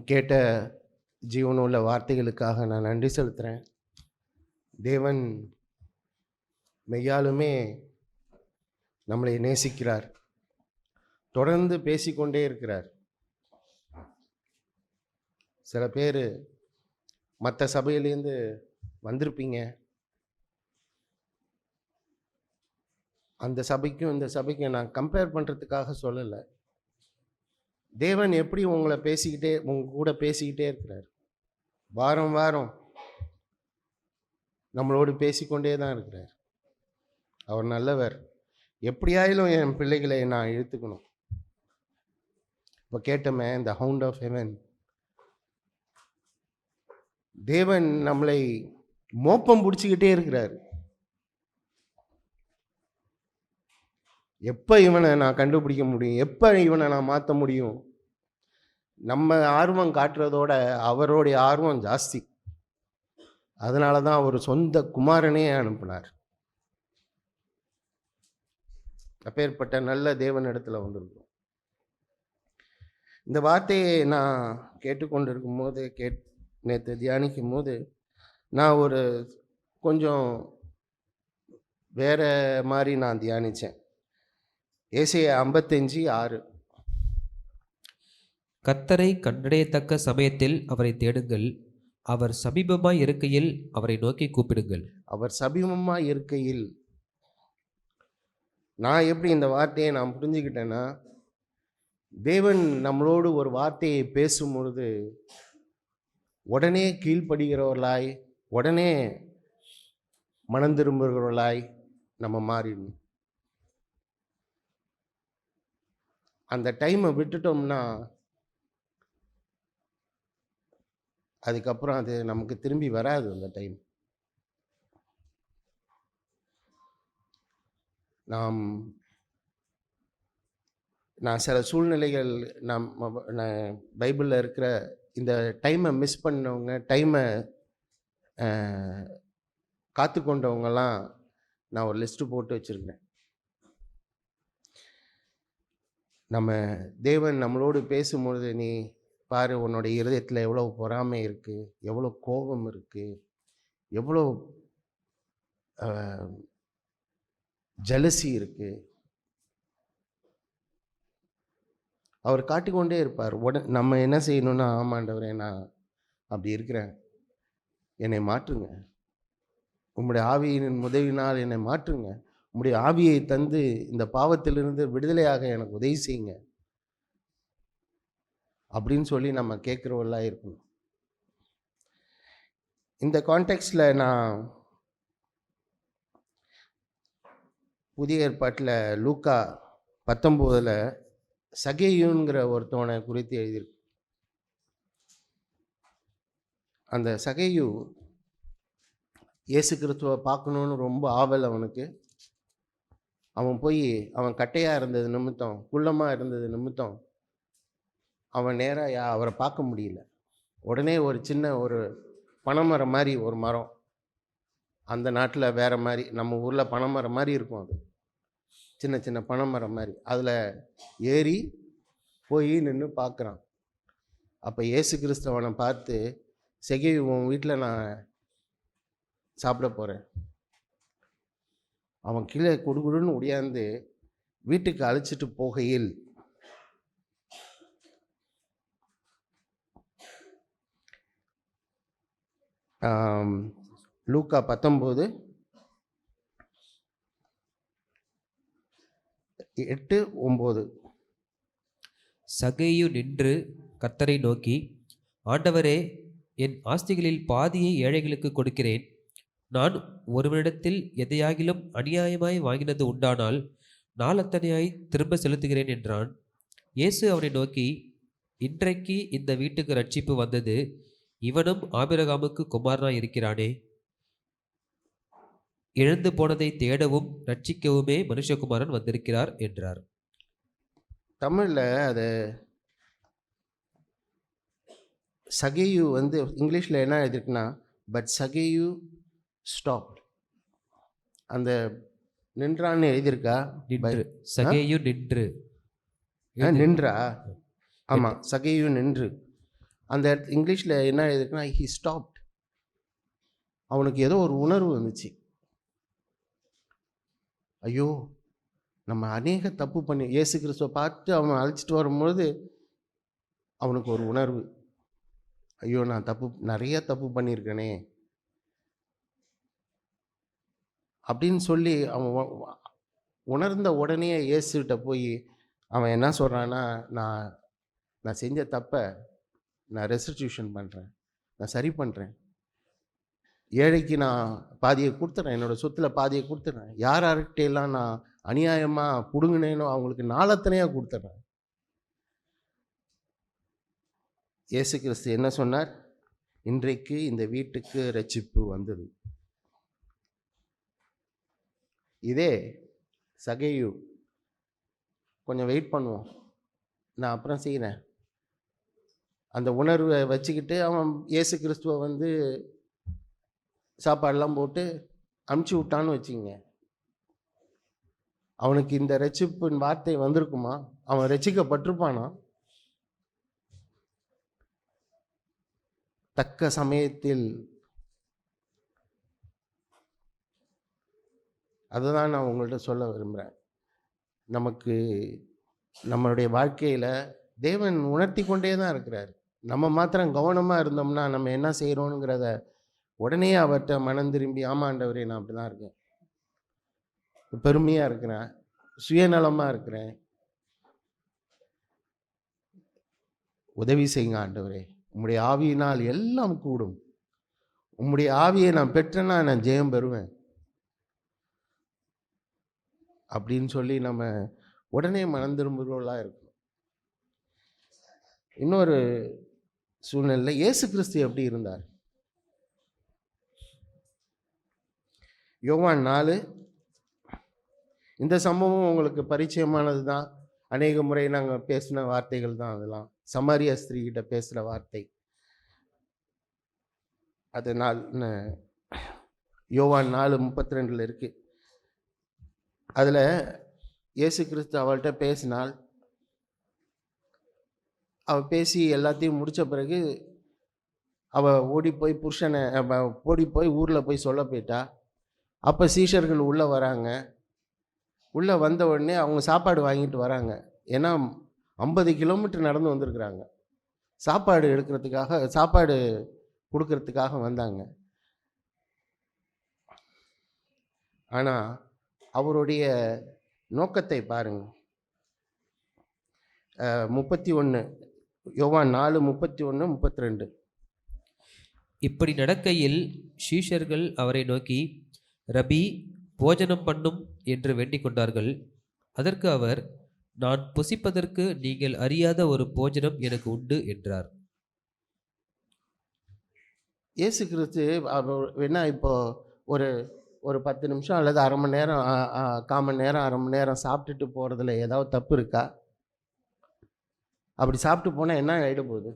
கேட்ட ஜீவனுள்ள வார்த்தைகளுக்காக நான் நன்றி செலுத்துகிறேன். தேவன் மெய்யாலுமே நம்மளை நேசிக்கிறார். தொடர்ந்து பேசிக்கொண்டே இருக்கிறார். சில பேர் மற்ற சபையிலேருந்து வந்திருப்பீங்க. அந்த சபைக்கும் இந்த சபைக்கும் நான் கம்பேர் பண்ணுறதுக்காக சொல்லலை. தேவன் எப்படி உங்களை உங்க கூட பேசிக்கிட்டே இருக்கிறார். வாரம் வாரம் நம்மளோடு பேசிக்கொண்டே தான் இருக்கிறார். அவர் நல்லவர். எப்படியாயிலும் என் பிள்ளைகளை நான் இழுத்துக்கணும். இப்போ கேட்டோமே இந்த ஹவுண்ட் ஆஃப் ஹெவன். தேவன் நம்மளை மோப்பம் பிடிச்சிக்கிட்டே இருக்கிறார். எப்போ இவனை நான் கண்டுபிடிக்க முடியும், எப்போ இவனை நான் மாற்ற முடியும்? நம்ம ஆர்வம் காட்டுறதோட அவருடைய ஆர்வம் ஜாஸ்தி. அதனால தான் அவர் சொந்த குமாரனே அனுப்பினார். அப்பேற்பட்ட நல்ல தேவனிடத்தில் வந்திருக்கிறோம். இந்த வார்த்தையை நான் கேட்டுக்கொண்டிருக்கும் போது நேற்று தியானிக்கும் போது நான் ஒரு கொஞ்சம் வேற மாதிரி நான் தியானித்தேன். ஏசாயா 55:6. கர்த்தரை கண்டடையத்தக்க சமயத்தில் அவரை தேடுங்கள், அவர் சமீபமாய் இருக்கையில் அவரை நோக்கி கூப்பிடுங்கள். அவர் சமீபமாய் இருக்கையில். நான் எப்படி இந்த வார்த்தையை நான் புரிஞ்சுக்கிட்டேன்னா, தேவன் நம்மளோடு ஒரு வார்த்தையை பேசும் பொழுது உடனே கீழ்ப்படுகிறவர்களாய், உடனே மனம் திரும்புகிறவர்களாய் நம்ம மாறிடணும். அந்த டைமை விட்டுட்டோம்னா அதுக்கப்புறம் அது நமக்கு திரும்பி வராது. அந்த டைம் நான் சில சூழ்நிலைகள் பைபிளில் இருக்கிற இந்த டைமை மிஸ் பண்ணவங்க, டைமை காத்து கொண்டவங்கெல்லாம் நான் ஒரு லிஸ்ட்டு போட்டு வச்சுருக்கேன். நம்ம தேவன் நம்மளோடு பேசும்பொழுது, நீ பாரு உன்னோட இருதயத்தில் எவ்வளோ பொறாமை இருக்குது, எவ்வளோ கோபம் இருக்குது, எவ்வளோ ஜலசி இருக்குது. அவர் காட்டிக்கொண்டே இருப்பார். நம்ம என்ன செய்யணும்னா, ஆமாண்டவரே நான் அப்படி இருக்கிறேன், என்னை மாற்றுங்க, உம்முடைய ஆவியின் உதவினால் என்னை மாற்றுங்க, உம்முடைய ஆவியை தந்து இந்த பாவத்திலிருந்து விடுதலையாக எனக்கு உதவி செய்யுங்க அப்படின்னு சொல்லி நம்ம கேட்குறவர்களா இருக்கணும். இந்த கான்டெக்ஸ்டில் நான் புதிய ஏற்பாட்டில் லூக்கா 19 சகேயுங்கிற ஒருத்தவனை குறித்து எழுதியிருக்கு. அந்த சகேயு இயேசு கிறிஸ்துவை பார்க்கணுன்னு ரொம்ப ஆவல் அவனுக்கு. அவன் போய் அவன் கட்டையாக இருந்தது நிமித்தம், குள்ளமாக இருந்தது நிமித்தம் அவன் நேராக அவரை பார்க்க முடியல. உடனே ஒரு சின்ன ஒரு பனைமரம் மாதிரி ஒரு மரம், அந்த நாட்டில் வேறு மாதிரி, நம்ம ஊரில் பனைமரம் மாதிரி இருக்கும், அது சின்ன சின்ன பனைமரம் மாதிரி, அதில் ஏறி போய் நின்று பார்க்குறான். அப்போ இயேசு கிறிஸ்தவனை பார்த்து, செகேயு உன் வீட்டில் நான் சாப்பிட போகிறேன். அவன் கீழே குடுகுடுன்னு ஒடியாந்து வீட்டுக்கு அழைச்சிட்டு போகையில் லூக்கா 19:8-9. சகேயு நின்று கர்த்தரை நோக்கி, ஆண்டவரே, என் ஆஸ்திகளில் பாதியை ஏழைகளுக்கு கொடுக்கிறேன். நான் ஒருவனிடத்தில் எதையாகிலும் அநியாயமாய் வாங்கினது உண்டானால் நாளத்தனையாய் திரும்ப செலுத்துகிறேன் என்றான். இயேசு அவனை நோக்கி, இன்றைக்கு இந்த வீட்டுக்கு ரட்சிப்பு வந்தது, இவனும் ஆபிரகாமுக்கு குமாரனாய் இருக்கிறானே. இழந்து போனதை தேடவும் ரட்சிக்கவுமே மனுஷகுமாரன் வந்திருக்கிறார் என்றார். தமிழில் அது சகேயு இங்கிலீஷில் என்ன எழுதிருக்குன்னா, பட் சகேயு ஸ்டாப். அந்த நின்றான்னு எழுதியிருக்கா? நின்று. சகேயு நின்று. நின்றா? ஆமாம், சகேயு நின்று. அந்த இங்கிலீஷில் என்ன எழுதுக்குன்னா ஹி ஸ்டாப்ட். அவனுக்கு ஏதோ ஒரு உணர்வு வந்துச்சு. ஐயோ, நம்ம அநேக தப்பு பண்ணி இயேசு கிறிஸ்துவை பார்த்து அவன் அழைச்சிட்டு வரும்போது அவனுக்கு ஒரு உணர்வு, ஐயோ நான் நிறைய தப்பு பண்ணியிருக்கேனே அப்படின்னு சொல்லி அவன் உணர்ந்த உடனே இயேசுகிட்ட போய் அவன் என்ன சொல்கிறான்னா, நான் செஞ்ச தப்பை நான் ரெஸ்டிடியூஷன் பண்ணுறேன், நான் சரி பண்ணுறேன், ஏழைக்கு நான் பாதியை கொடுத்துட்றேன், என்னோடய சொத்தில் பாதியை கொடுத்துட்றேன், யார்கிட்டையெல்லாம் நான் அநியாயமாக பிடுங்கினேனோ அவங்களுக்கு நாளத்தனையாக கொடுத்துட்றேன். இயேசு கிறிஸ்து என்ன சொன்னார்? இன்றைக்கு இந்த வீட்டுக்கு இரட்சிப்பு வந்தது. இதே சகேயு, கொஞ்சம் வெயிட் பண்ணுவோம், நான் அப்புறம் செய்கிறேன், அந்த உணர்வை வச்சுக்கிட்டு அவன் இயேசு கிறிஸ்துவை சாப்பாடெல்லாம் போட்டு அமுச்சு விட்டான்னு வச்சுங்க, அவனுக்கு இந்த ரட்சிப்பின் வார்த்தை வந்திருக்குமா? அவன் ரட்சிக்கப்பட்டிருப்பானா? தக்க சமயத்தில் அதுதான் நான் உங்கள்கிட்ட சொல்ல விரும்புகிறேன். நமக்கு நம்மளுடைய வாழ்க்கையில் தேவன் உணர்த்தி கொண்டே தான் இருக்கிறார். நம்ம மாத்திரம் கவனமாக இருந்தோம்னா நம்ம என்ன செய்கிறோங்கிறத உடனே அவர்கிட்ட மனம் திரும்பி, ஆமாண்டவரே நான் அப்படி தான் இருக்கேன், பெருமையாக இருக்கிறேன், சுயநலமாக இருக்கிறேன், உதவி செய்யுங்க ஆண்டவரே, உம்முடைய ஆவியினால் எல்லாம் கூடும், உம்முடைய ஆவியை நான் பெற்றேன்னா நான் ஜெயம் பெறுவேன் அப்படின்னு சொல்லி நம்ம உடனே மனம் திரும்புகிறவர்களாக இருக்கணும். இன்னொரு சூழ்நிலை, இயேசு கிறிஸ்து எப்படி இருந்தார்? யோவான் 4, இந்த சம்பவம் உங்களுக்கு பரிச்சயமானது தான். அநேக முறை நாங்கள் பேசின வார்த்தைகள் தான் அதெல்லாம். சமாரிய ஸ்திரீகிட்ட பேசுகிற வார்த்தை. அதனால் யோவான் 4:32 இருக்கு. அதில் இயேசு கிறிஸ்து அவள்கிட்ட பேசினால், அவள் பேசி எல்லாத்தையும் முடித்த பிறகு அவள் ஓடி போய் ஊரில் போய் சொல்ல போயிட்டா. அப்போ சீஷர்கள் உள்ளே வராங்க. உள்ளே வந்த உடனே அவங்க சாப்பாடு வாங்கிட்டு வராங்க. ஏன்னா 50 கிலோமீட்டர் நடந்து வந்திருக்கிறாங்க, சாப்பாடு கொடுக்கறதுக்காக வந்தாங்க. ஆனால் அவருடைய நோக்கத்தை பாருங்க. 31 யோவான் 4:31, 32. இப்படி நடக்கையில் சீஷர்கள் அவரை நோக்கி, ரபி, போஜனம் பண்ணும் என்று வேண்டிக் கொண்டார்கள். அதற்கு அவர், நான் புசிப்பதற்கு நீங்கள் அறியாத ஒரு போஜனம் எனக்கு உண்டு என்றார். இயேசு கிறிஸ்து வேணா இப்போ ஒரு 10 நிமிஷம் அல்லது அரை மணி நேரம், 1/4 மணி நேரம், அரை மணி நேரம் சாப்பிட்டுட்டு போகிறதுல ஏதாவது தப்பு இருக்கா? அப்படி சாப்பிட்டு போனால் என்ன ஆகிட போகுது?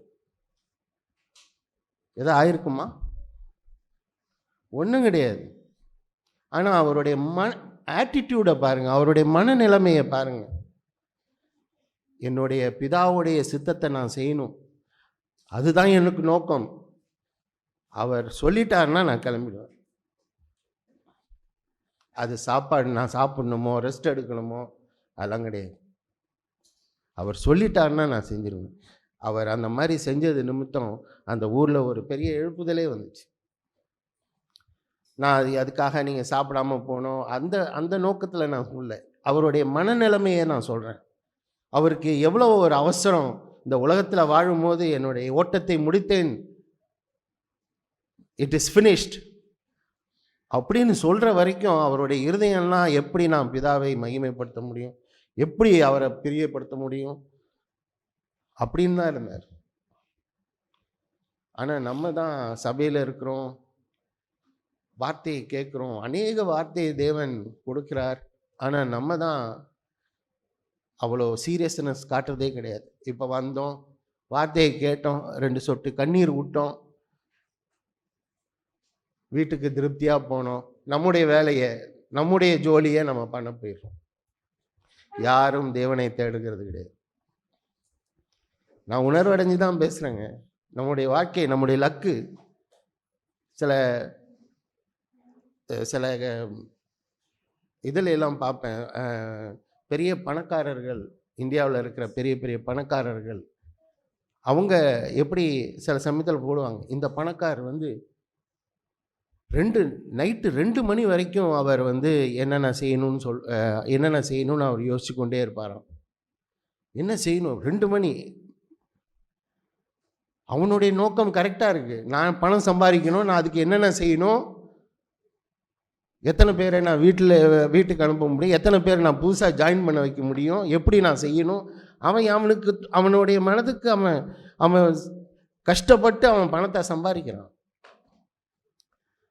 எதோ ஆயிருக்குமா? ஒன்றும் கிடையாது. ஆனால் அவருடைய ஆட்டிடியூடை பாருங்கள், அவருடைய மனநிலைமையை பாருங்கள். என்னுடைய பிதாவுடைய சித்தத்தை நான் செய்யணும், அதுதான் எனக்கு நோக்கம். அவர் சொல்லிட்டாருன்னா நான் கிளம்பிடுவேன். அது சாப்பாடு நான் சாப்பிடணுமோ ரெஸ்ட் எடுக்கணுமோ அதெல்லாம் கிடையாது. அவர் சொல்லிட்டாருன்னா நான் செஞ்சிருவேன். அவர் அந்த மாதிரி செஞ்சது நிமித்தம் அந்த ஊரில் ஒரு பெரிய எழுப்புதலே வந்துச்சு. நான் அதுக்காக நீங்கள் சாப்பிடாம போனோம் அந்த நோக்கத்தில் நான் சொல்ல, அவருடைய மனநிலைமையை நான் சொல்கிறேன். அவருக்கு எவ்வளோ ஒரு அவசரம், இந்த உலகத்தில் வாழும்போது என்னுடைய ஓட்டத்தை முடித்தேன், இட் இஸ் ஃபினிஷ்ட் அப்படின்னு சொல்கிற வரைக்கும் அவருடைய இருதயம்லாம் எப்படி நான் பிதாவை மகிமைப்படுத்த முடியும், எப்படி அவரை பிரியப்படுத்த முடியும் அப்படின்னு தான் இருந்தார். ஆனால் நம்ம தான் சபையில் இருக்கிறோம், வார்த்தையை கேட்குறோம், அநேக வார்த்தையை தேவன் கொடுக்கிறார். ஆனால் நம்ம தான் அவ்வளோ சீரியஸ்னஸ் காட்டுறதே கிடையாது. இப்போ வந்தோம், வார்த்தையை கேட்டோம், 2 சொட்டு கண்ணீர் விட்டோம், வீட்டுக்கு திருப்தியாக போனோம், நம்முடைய வேலையை நம்முடைய ஜோலியை நம்ம பண்ண போயிடுறோம். யாரும் தேவனை தேடுகிறது கிடையாது. நான் உணர்வடைஞ்சு தான் பேசுகிறேங்க. நம்முடைய வாழ்க்கை, நம்முடைய லக்கு சில சில இதில் எல்லாம் பார்ப்பேன். பெரிய பணக்காரர்கள், இந்தியாவில் இருக்கிற பெரிய பெரிய பணக்காரர்கள், அவங்க எப்படி சில சமயத்தில் போடுவாங்க, இந்த பணக்காரர் வந்து நைட்டு 2 மணி வரைக்கும் அவர் வந்து என்னென்ன செய்யணும்னு அவர் யோசிச்சு கொண்டே இருப்பாராம். என்ன செய்யணும் 2 மணி? அவனுடைய நோக்கம் கரெக்டாக இருக்குது. நான் பணம் சம்பாதிக்கணும், நான் அதுக்கு என்னென்ன செய்யணும், எத்தனை பேரை நான் வீட்டுக்கு அனுப்ப முடியும், எத்தனை பேரை நான் புதுசாக ஜாயின் பண்ண வைக்க முடியும், எப்படி நான் செய்யணும். அவனுடைய மனதுக்கு அவன் கஷ்டப்பட்டு அவன் பணத்தை சம்பாதிக்கிறான்.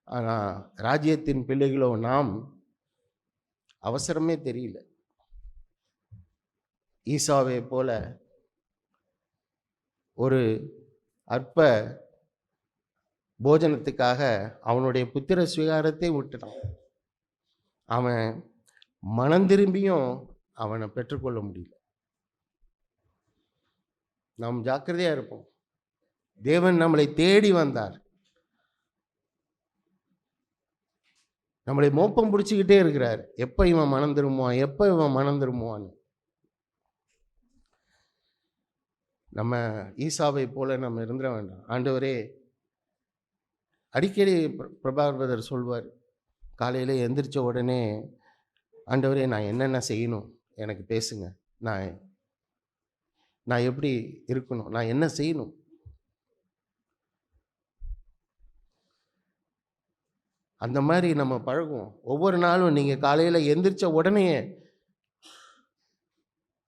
ஆனால் ராஜ்யத்தின் பிள்ளைகளோ நாம் அவசரமே தெரியல. ஈசாவை போல ஒரு அற்ப போஜனத்துக்காக அவனுடைய புத்திர சுவீகாரத்தை விட்டுட்டான். அவன் மனம் திரும்பியும் அவனை பெற்றுக்கொள்ள முடியல. நாம் ஜாக்கிரதையா இருப்போம். தேவன் நம்மளை தேடி வந்தார். நம்மளை மோப்பம் பிடிச்சிக்கிட்டே இருக்கிறார். எப்போ இவன் மனம் திரும்புவான்னு. நம்ம ஈசாவை போல நம்ம இருந்துட வேண்டாம். ஆண்டவரே, அடிக்கடி பிரபாகர் சொல்வார், காலையில் எந்திரிச்ச உடனே, ஆண்டவரே நான் என்னென்ன செய்யணும் எனக்கு பேசுங்க, நான் எப்படி இருக்கணும், நான் என்ன செய்யணும். அந்த மாதிரி நம்ம பழகுவோம். ஒவ்வொரு நாளும் நீங்கள் காலையில் எந்திரிச்ச உடனே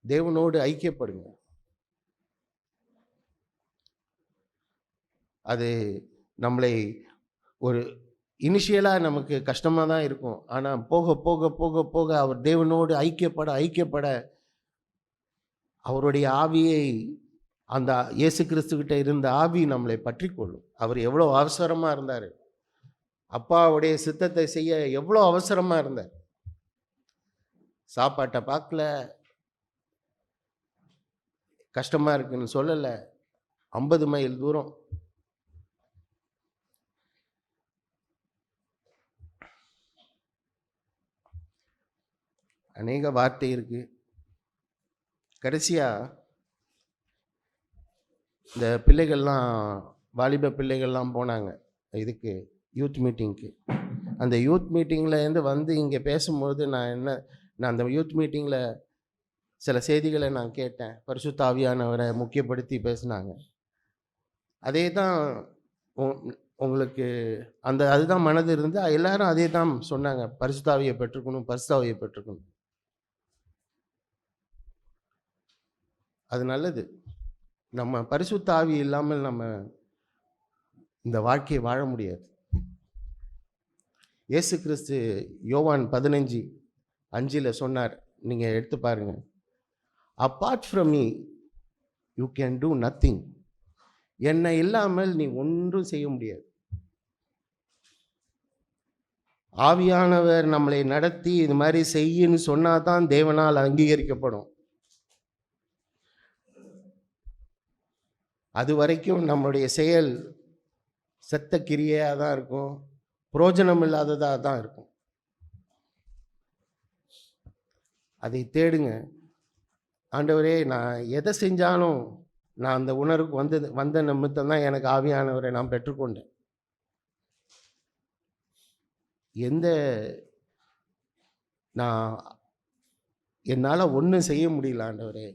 தேவனோடு ஐக்கியப்படுங்க. அது நம்மளை ஒரு இனிஷியலாக நமக்கு கஷ்டமாக தான் இருக்கும். ஆனால் போக போக போக போக அவர் தேவனோடு ஐக்கியப்பட அவருடைய ஆவியை, அந்த இயேசு கிறிஸ்துக்கிட்ட இருந்த ஆவி நம்மளை பற்றி கொள்ளும். அவர் எவ்வளோ அவசரமாக இருந்தார், அப்பாவுடைய சித்தத்தை செய்ய எவ்வளோ அவசரமாக இருந்தார். சாப்பாட்டை பார்க்கல, கஷ்டமாக இருக்குன்னு சொல்லலை. 50 மைல் தூரம் அநேக வார்த்தை இருக்கு. கடைசியாக இந்த பிள்ளைகள்லாம், வாலிப பிள்ளைகள்லாம் போனாங்க இதுக்கு, யூத் மீட்டிங்க்கு. அந்த யூத் மீட்டிங்கில் வந்து இங்கே பேசும்போது நான் அந்த யூத் மீட்டிங்கில் சில செய்திகளை நான் கேட்டேன். பரிசுத்த ஆவியானவரை முக்கியப்படுத்தி பேசினாங்க. அதே தான் உங்களுக்கு அதுதான் மனது இருந்து எல்லாரும் அதே தான் சொன்னாங்க, பரிசுத்த ஆவியை பெற்றுக்கணும். அது நல்லது. நம்ம பரிசுத்த ஆவி இல்லாமல் நம்ம இந்த வாழ்க்கையை வாழ முடியாது. இயேசு கிறிஸ்து யோவான் 15:5 சொன்னார், நீங்கள் எடுத்து பாருங்க, apart from me you can do nothing. என்னை இல்லாமல் நீ ஒன்றும் செய்ய முடியாது. ஆவியானவர் நம்மளை நடத்தி இது மாதிரி செய்யுன்னு சொன்னாதான் தேவனால் அங்கீகரிக்கப்படும். அது வரைக்கும் நம்மளுடைய செயல் செத்த கிரியையாக தான் இருக்கும், புரோஜனம் இல்லாததாக தான் இருக்கும். அதை தேடுங்க. ஆண்டவரே, நான் எதை செஞ்சாலும் நான் அந்த உணர்வுக்கு வந்த நிமித்தம் தான் எனக்கு ஆவியானவரை நான் பெற்றுக்கொண்டேன். என்னால் ஒன்றும் செய்ய முடியல ஆண்டவரே,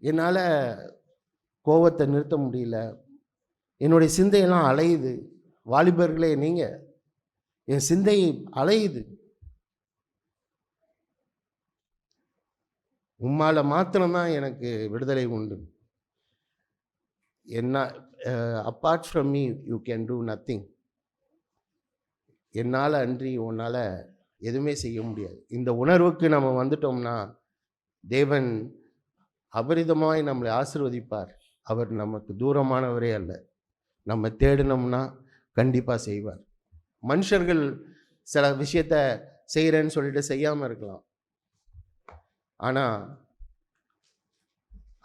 என்னால் கோபத்தை நிறுத்த முடியல, என்னுடைய சிந்தையெல்லாம் அலையுது. வாலிபர்களே, நீங்கள், என் சிந்தை அலையுது. உம்மால மாத்திரம்தான் எனக்கு விடுதலை உண்டு. Apart from me you can do nothing. என்னால் அன்றி உன்னால் எதுவுமே செய்ய முடியாது. இந்த உணர்வுக்கு நம்ம வந்துட்டோம்னா தேவன் அபரிதமாய் நம்மளை ஆசீர்வதிப்பார். அவர் நமக்கு தூரமானவரே அல்ல. நம்ம தேடினோம்னா கண்டிப்பாக செய்வார். மனுஷர்கள் சில விஷயத்த செய்கிறேன்னு சொல்லிட்டு செய்யாமல் இருக்கலாம். ஆனால்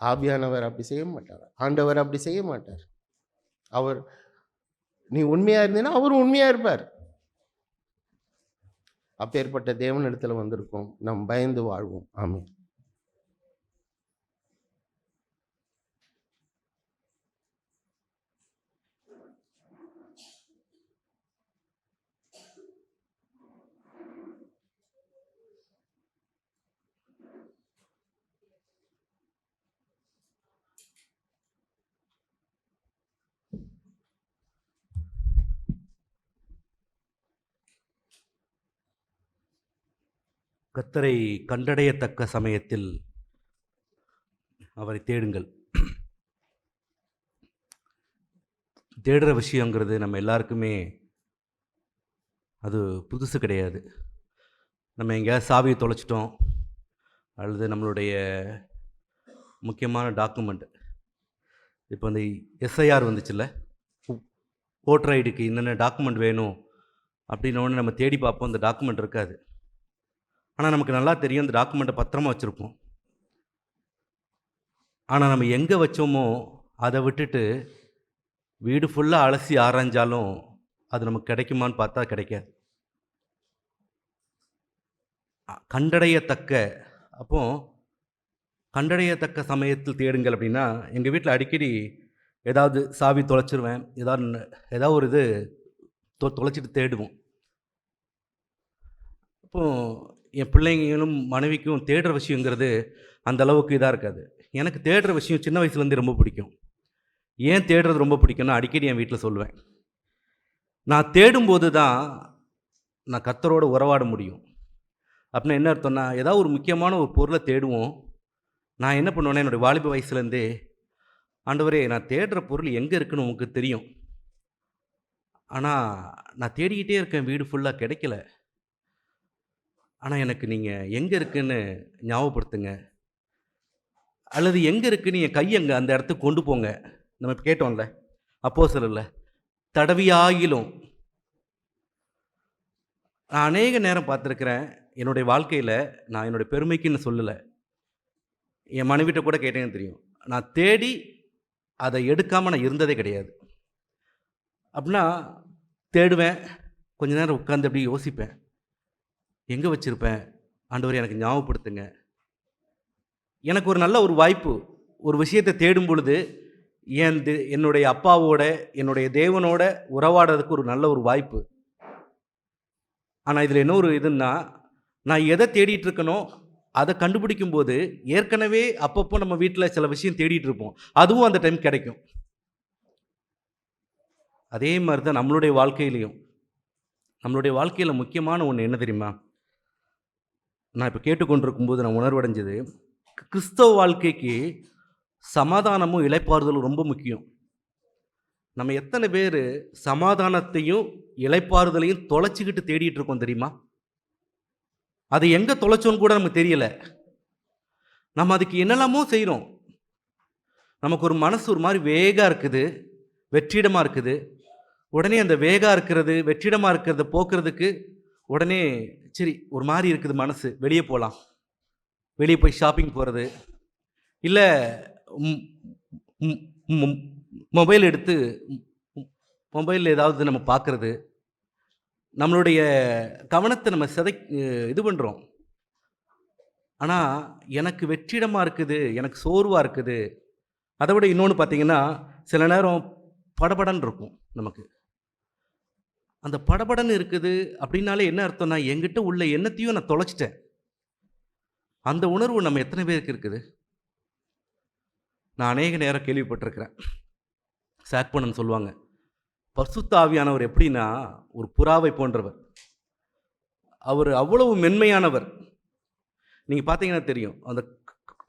ஆவியானவர் அப்படி செய்ய மாட்டார். ஆண்டவர் அப்படி செய்ய மாட்டார். அவர் நீ உண்மையாக இருந்தீன்னா அவர் உண்மையாக இருப்பார். அப்பேற்பட்ட தேவனிடத்தில் வந்திருக்கோம். நாம் பயந்து வாழ்வோம். ஆமென். கர்த்தரை கண்டடையத்தக்க சமயத்தில் அவரை தேடுங்கள். தேடுற விஷயங்கிறது நம்ம எல்லாருக்குமே அது புதுசு கிடையாது. நம்ம எங்கேயாவது சாவியை தொலைச்சிட்டோம், அல்லது நம்மளுடைய முக்கியமான டாக்குமெண்ட், இப்போ இந்த எஸ்ஐஆர் வந்துச்சுல்ல, ஓட்டர் ஐடிக்கு என்னென்ன டாக்குமெண்ட் வேணும் அப்படின்னோடனே நம்ம தேடி பார்ப்போம், அந்த டாக்குமெண்ட் இருக்காது. ஆனால் நமக்கு நல்லா தெரியும் அந்த டாக்குமெண்ட்டை பத்திரமா வச்சுருப்போம். ஆனால் நம்ம எங்கே வச்சோமோ அதை விட்டுட்டு வீடு ஃபுல்லாக அலசி ஆராய்ஞ்சாலும் அது நமக்கு கிடைக்குமான்னு பார்த்தா கிடைக்காது. கண்டடையத்தக்க சமயத்தில் தேடுங்கள் அப்படின்னா, எங்கள் வீட்டில் அடிக்கடி ஏதாவது சாவி தொலைச்சிருவேன், ஏதாவது ஒரு இது தொலைச்சிட்டு தேடுவோம். அப்போது என் பிள்ளைங்களும் மனைவிக்கும் தேடுற விஷயங்கிறது அந்த அளவுக்கு இதாக இருக்காது. எனக்கு தேடுற விஷயம் சின்ன வயசுலேருந்து ரொம்ப பிடிக்கும். ஏன் தேடுறது ரொம்ப பிடிக்கும்னா, அடிக்கடி என் வீட்டில் சொல்லுவேன், நான் தேடும்போது தான் நான் கர்த்தரோடு உறவாட முடியும். அப்படின்னா என்ன அர்த்தம்னா, ஏதாவது ஒரு முக்கியமான ஒரு பொருளை தேடுவோம். நான் என்ன பண்ணுவேன்னா, என்னுடைய வாலிப வயசுலேருந்தே, ஆண்டவரே நான் தேடுற பொருள் எங்கே இருக்குன்னு உங்களுக்கு தெரியும், ஆனால் நான் தேடிக்கிட்டே இருக்கேன், வீடு ஃபுல்லாக கிடைக்கல. ஆனால் எனக்கு நீங்கள் எங்கே இருக்குன்னு ஞாபகப்படுத்துங்க, அல்லது எங்கே இருக்குன்னு என் கையங்க அந்த இடத்துக்கு கொண்டு போங்க. நம்ம இப்போ கேட்டோம்ல, அப்போஸ்தலர்ல, தடவியாகிலும். நான் அநேக நேரம் பார்த்துருக்கிறேன் என்னுடைய வாழ்க்கையில். நான் என்னுடைய பெருமைக்குன்னு சொல்லலை, என் மனைவிட்ட கூட கேட்டேன்னு தெரியும், நான் தேடி அதை எடுக்காமல் நான் இருந்ததே கிடையாது. அப்படின்னா தேடுவேன், கொஞ்ச நேரம் உட்காந்து அப்படி யோசிப்பேன், எங்கே வச்சுருப்பேன், ஆண்டவரே எனக்கு ஞாபகப்படுத்துங்க. எனக்கு ஒரு நல்ல ஒரு வாய்ப்பு, ஒரு விஷயத்தை தேடும் பொழுது என்னுடைய அப்பாவோட, என்னுடைய தேவனோட உறவாடுறதுக்கு ஒரு நல்ல ஒரு வாய்ப்பு. ஆனால் இதில் என்ன ஒரு இதுன்னா, நான் எதை தேடிட்டு இருக்கனோ அதை கண்டுபிடிக்கும் போது ஏற்கனவே அப்பப்போ நம்ம வீட்டில் சில விஷயம் தேடிட்டு இருப்போம், அதுவும் அந்த டைம் கிடைக்கும். அதே மாதிரி தான் நம்மளுடைய வாழ்க்கையிலையும். நம்மளுடைய வாழ்க்கையில் முக்கியமான ஒன்று என்ன தெரியுமா? நான் இப்போ கேட்டுக்கொண்டிருக்கும்போது நான் உணர்வடைஞ்சது, கிறிஸ்தவ வாழ்க்கைக்கு சமாதானமும் இளைப்பாறுதலும் ரொம்ப முக்கியம். நம்ம எத்தனை பேர் சமாதானத்தையும் இளைப்பாறுதலையும் தொலைச்சிக்கிட்டு தேடிட்டு இருக்கோம் தெரியுமா? அது எங்கே தொலைச்சோன்னு கூட நமக்கு தெரியல. நம்ம அதுக்கு என்னெல்லாமோ செய்கிறோம். நமக்கு ஒரு மனசு ஒரு மாதிரி வேகாக இருக்குது, வெற்றிடமாக இருக்குது. உடனே அந்த வேகாக இருக்கிறது, வெற்றிடமாக இருக்கிறத போக்குறதுக்கு உடனே சரி ஒரு மாதிரி இருக்குது மனசு, வெளியே போகலாம், வெளியே போய் ஷாப்பிங் போகிறது, இல்லை மொபைல் எடுத்து மொபைலில் ஏதாவது நம்ம பார்க்குறது, நம்மளுடைய கவனத்தை நம்ம இது பண்ணுறோம். ஆனால் எனக்கு வெற்றிடமாக இருக்குது, எனக்கு சோர்வாக இருக்குது. அதை விட இன்னொன்று பார்த்தீங்கன்னா, சில நேரம் படபடன்னு இருக்கும் நமக்கு. அந்த படபடன்னு இருக்குது அப்படின்னாலே என்ன அர்த்தம்னா, என்கிட்ட உள்ள எண்ணத்தையும் நான் தொலைச்சிட்டேன். அந்த உணர்வு நம்ம எத்தனை பேருக்கு இருக்குது? நான் அநேக நேரம் கேள்விப்பட்டிருக்கிறேன். சாக்பனன் சொல்லுவாங்க, பரிசுத்த ஆவியானவர் எப்படின்னா ஒரு புறாவை போன்றவர். அவர் அவ்வளவு மென்மையானவர். நீங்கள் பார்த்தீங்கன்னா தெரியும், அந்த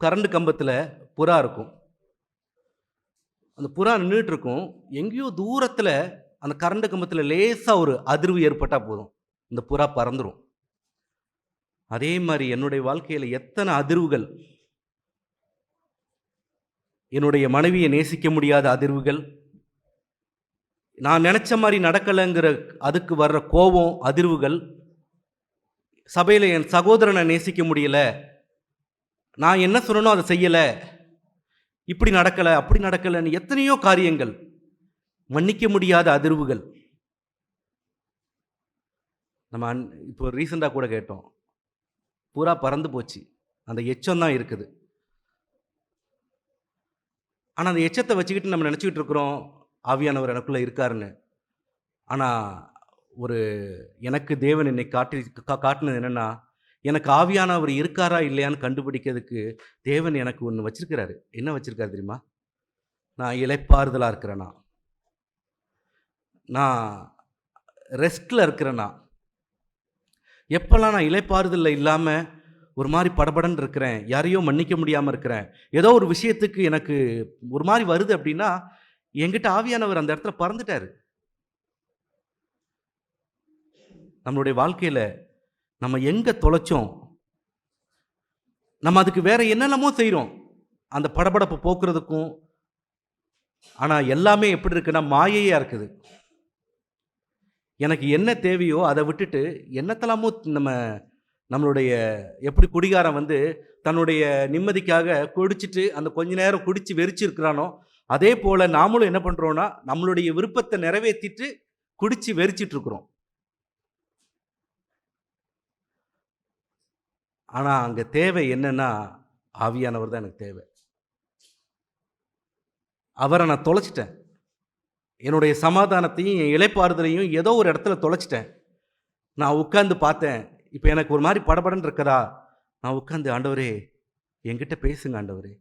கரண்ட் கம்பத்தில் புறா இருக்கும். அந்த புறா நின்றுட்டு இருக்கும், எங்கேயோ தூரத்தில் அந்த கரண்ட் கம்பத்தில் லேசாக ஒரு அதிர்வு ஏற்பட்டால் போதும், இந்த புறா பறந்துடும். அதே மாதிரி என்னுடைய வாழ்க்கையில் எத்தனை அதிர்வுகள், என்னுடைய மனைவியை நேசிக்க முடியாத அதிர்வுகள், நான் நினச்ச மாதிரி நடக்கலைங்கிற அதுக்கு வர்ற கோபம், அதிர்வுகள், சபையில் என் சகோதரனை நேசிக்க முடியல, நான் என்ன சொல்லணும் அதை செய்யலை, இப்படி நடக்கலை அப்படி நடக்கலைன்னு எத்தனையோ காரியங்கள், மன்னிக்க முடியாத அதிர்வுகள். நம்ம இப்போ ரீசெண்டாக கூட கேட்டோம், பூரா பறந்து போச்சு, அந்த எச்சம் தான் இருக்குது. ஆனால் அந்த எச்சத்தை வச்சுக்கிட்டு நம்ம நினச்சிக்கிட்டு இருக்கிறோம் ஆவியானவர் எனக்குள்ளே இருக்காருன்னு. ஆனால் எனக்கு தேவன் என்னை காட்டினது என்னென்னா, எனக்கு ஆவியானவர் இருக்காரா இல்லையான்னு கண்டுபிடிக்கிறதுக்கு தேவன் எனக்கு ஒன்று வச்சிருக்கிறாரு. என்ன வச்சிருக்காரு தெரியுமா? நான் இளைப்பாறுதலாக இருக்கிறேனா, நான் ரெஸ்ட்டில் இருக்கிறேனா. எப்போல்லாம் நான் இளைப்பாறுதலில் இல்லாமல் ஒரு மாதிரி படபடன்னு இருக்கிறேன், யாரையோ மன்னிக்க முடியாமல் இருக்கிறேன், ஏதோ ஒரு விஷயத்துக்கு எனக்கு ஒரு மாதிரி வருது அப்படின்னா, என்கிட்ட ஆவியானவர் அந்த இடத்துல பறந்துட்டார். நம்மளுடைய வாழ்க்கையில் நம்ம எங்கே தொலைச்சோம், நம்ம அதுக்கு வேற என்னென்னமோ செய்கிறோம் அந்த படபடப்பை போக்குறதுக்கும். ஆனால் எல்லாமே எப்படி இருக்குன்னா மாயையாக இருக்குது. எனக்கு என்ன தேவையோ அதை விட்டுட்டு என்னத்தெல்லாமோ நம்மளுடைய எப்படி குடிகாரன் தன்னுடைய நிம்மதிக்காக குடிச்சிட்டு அந்த கொஞ்ச நேரம் குடித்து வெறிச்சிருக்கிறானோ, அதே போல் நாமளும் என்ன பண்ணுறோன்னா நம்மளுடைய விருப்பத்தை நிறைவேற்றிட்டு குடித்து வெறிச்சிட்ருக்குறோம். ஆனால் அங்கே தேவை என்னன்னா, ஆவியானவர் தான் எனக்கு தேவை. அவரை நான் தொலைச்சிட்டேன். என்னுடைய சமாதானத்தையும் என் இளைப்பாறுதலையும் ஏதோ ஒரு இடத்துல தொலைச்சிட்டேன். நான் உட்காந்து பார்த்தேன், இப்போ எனக்கு ஒரு மாதிரி படபடன்னு இருக்கதா, நான் உட்காந்து ஆண்டவரே என்கிட்ட பேசுங்க ஆண்டவரே,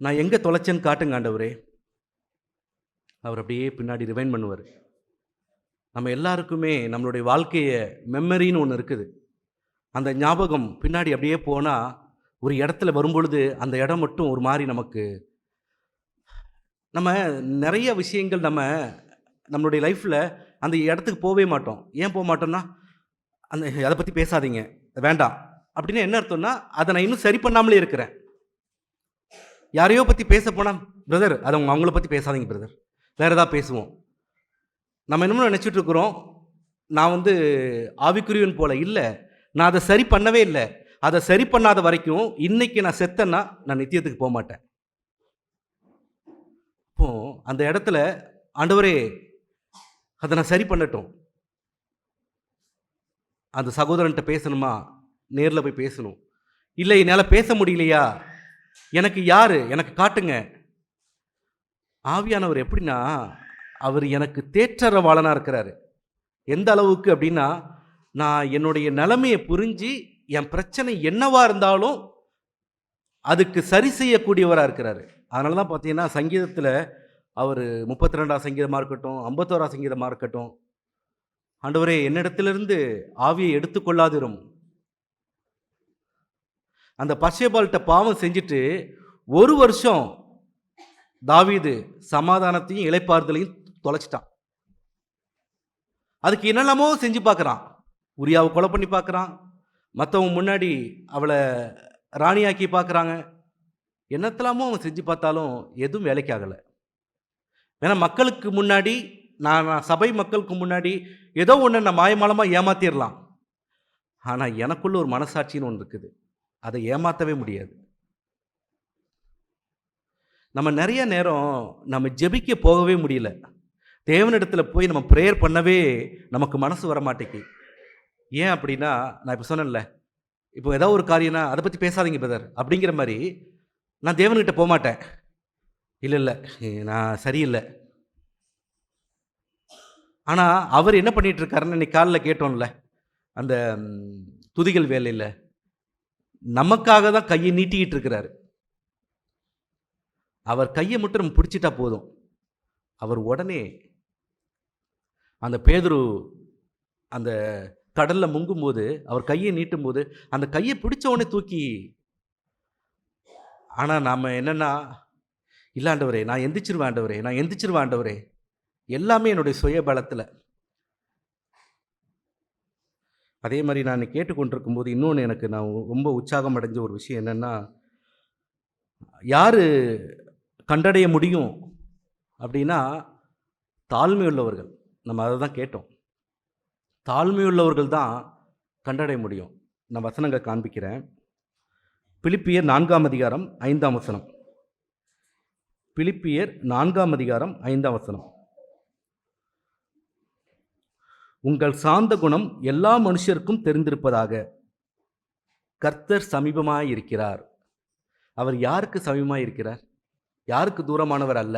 நான் எங்கே தொலைச்சேன்னு காட்டுங்க ஆண்டவரே. அவர் அப்படியே பின்னாடி ரிவைண்ட் பண்ணுவார். நம்ம எல்லாருக்குமே நம்மளுடைய வாழ்க்கையை மெமரின்னு ஒன்று இருக்குது. அந்த ஞாபகம் பின்னாடி அப்படியே போனால் ஒரு இடத்துல வரும்பொழுது அந்த இடம் மட்டும் ஒரு மாதிரி நமக்கு, நம்ம நிறைய விஷயங்கள் நம்மளுடைய லைஃப்பில் அந்த இடத்துக்கு போகவே மாட்டோம். ஏன் போக மாட்டோம்னா, அதை பற்றி பேசாதீங்க, வேண்டாம் அப்படின்னு என்ன அர்த்தம்னா, அதை நான் இன்னும் சரி பண்ணாமலே இருக்கிறேன். யாரையோ பற்றி பேச போனால், பிரதர் அதை அவங்கள பற்றி பேசாதீங்க பிரதர், வேறு ஏதாவது பேசுவோம். நம்ம என்னமோ நினச்சிட்டு இருக்கிறோம் நான் ஆவிக்குரியவன் போல. இல்லை, நான் அதை சரி பண்ணவே இல்லை. அதை சரி பண்ணாத வரைக்கும் இன்னைக்கு நான் செத்தேன்னா நான் நித்தியத்துக்கு போக மாட்டேன். இப்போ அந்த இடத்துல ஆண்டவரே அதை நான் சரி பண்ணட்டும். அந்த சகோதரன்கிட்ட பேசணுமா, நேரில் போய் பேசணும். இல்லை என்னால் பேச முடியலையா, எனக்கு யார், எனக்கு காட்டுங்க. ஆவியானவர் எப்படின்னா, அவர் எனக்கு தேற்றரவாளனாக இருக்கிறாரு. எந்த அளவுக்கு அப்படின்னா, நான் என்னுடைய நிலைமையை புரிஞ்சு என் பிரச்சனை என்னவா இருந்தாலும் அதுக்கு சரி செய்யக்கூடியவராக இருக்கிறாரு. அதனால தான் பார்த்தீங்கன்னா சங்கீதத்தில் அவர் 32ஆம் சங்கீதமாக இருக்கட்டும், 51ஆம் சங்கீதமாக இருக்கட்டும், ஆண்டவரே என்னிடத்திலிருந்து ஆவியை எடுத்துக்கொள்ளாதிரும். அந்த பத்சேபாள்கிட்ட பாவம் செஞ்சுட்டு ஒரு வருஷம் தாவீது சமாதானத்தையும் இளைப்பாறுதலையும் தொலைச்சிட்டான். அதுக்கு என்னெல்லாமோ செஞ்சு பார்க்குறான். உரியாவை கொலை பண்ணி பார்க்குறான், மற்றவங்க முன்னாடி அவளை ராணியாக்கி பார்க்குறாங்க. என்னத்தெல்லாமோ அவன் செஞ்சு பார்த்தாலும் எதுவும் வேலைக்கு ஆகலை. ஏன்னா மக்களுக்கு முன்னாடி, நான் சபை மக்களுக்கு முன்னாடி ஏதோ ஒன்று நான் மாயமாலமாக ஏமாத்திடலாம். ஆனால் எனக்குள்ள ஒரு மனசாட்சின்னு ஒன்று இருக்குது, அதை ஏமாற்றவே முடியாது. நம்ம நிறைய நேரம் நம்ம ஜெபிக்க போகவே முடியல. தேவனிடத்தில் போய் நம்ம ப்ரேயர் பண்ணவே நமக்கு மனசு வர மாட்டேங்கி. ஏன் அப்படின்னா, நான் இப்போ சொன்னேன்ல, இப்போ ஏதாவது ஒரு காரியம்னா அதை பற்றி பேசாதீங்க பிரதர் அப்படிங்கிற மாதிரி நான் தேவன்கிட்ட போக மாட்டேன். இல்லை நான் சரியில்லை. ஆனால் அவர் என்ன பண்ணிகிட்டு இருக்காருன்னு இன்னைக்கு காலையில் கேட்டோம்ல, அந்த துதிகள் வேலையில் நமக்காக தான் கையை நீட்டிக்கிட்டு இருக்கிறாரு. அவர் கையை மட்டும் நம்ம பிடிச்சிட்டா போதும், அவர் உடனே அந்த பேதுரு அந்த கடலில் முங்கும்போது அவர் கையை நீட்டும் போது அந்த கையை பிடிச்ச உடனே தூக்கி. ஆனால் நாம் என்னென்னா, இல்லை ஆண்டவரே நான் எந்திரிச்சிருவேன் ஆண்டவரே, நான் எந்திரிச்சிருவேன் ஆண்டவரே, எல்லாமே என்னுடைய சுய பலத்தில். அதே மாதிரி நான் கேட்டுக்கொண்டிருக்கும் போது இன்னொன்று எனக்கு நான் ரொம்ப உற்சாகம் அடைஞ்ச ஒரு விஷயம் என்னென்னா, யார் கண்டடைய முடியும் அப்படின்னா தாழ்மையுள்ளவர்கள். நம்ம அதை தான் கேட்டோம். தாழ்மையுள்ளவர்கள் தான் கண்டடைய முடியும். நான் வசனங்களை காண்பிக்கிறேன். பிலிப்பியர் 4ஆம் அதிகாரம் 5ஆம் வசனம். பிலிப்பியர் 4ஆம் அதிகாரம் 5ஆம் வசனம். உங்கள் சாந்த குணம் எல்லா மனுஷருக்கும் தெரிந்திருப்பதாக, கர்த்தர் சமீபமாயிருக்கிறார். அவர் யாருக்கு சமீபமாயிருக்கிறார்? யாருக்கு தூரமானவர் அல்ல.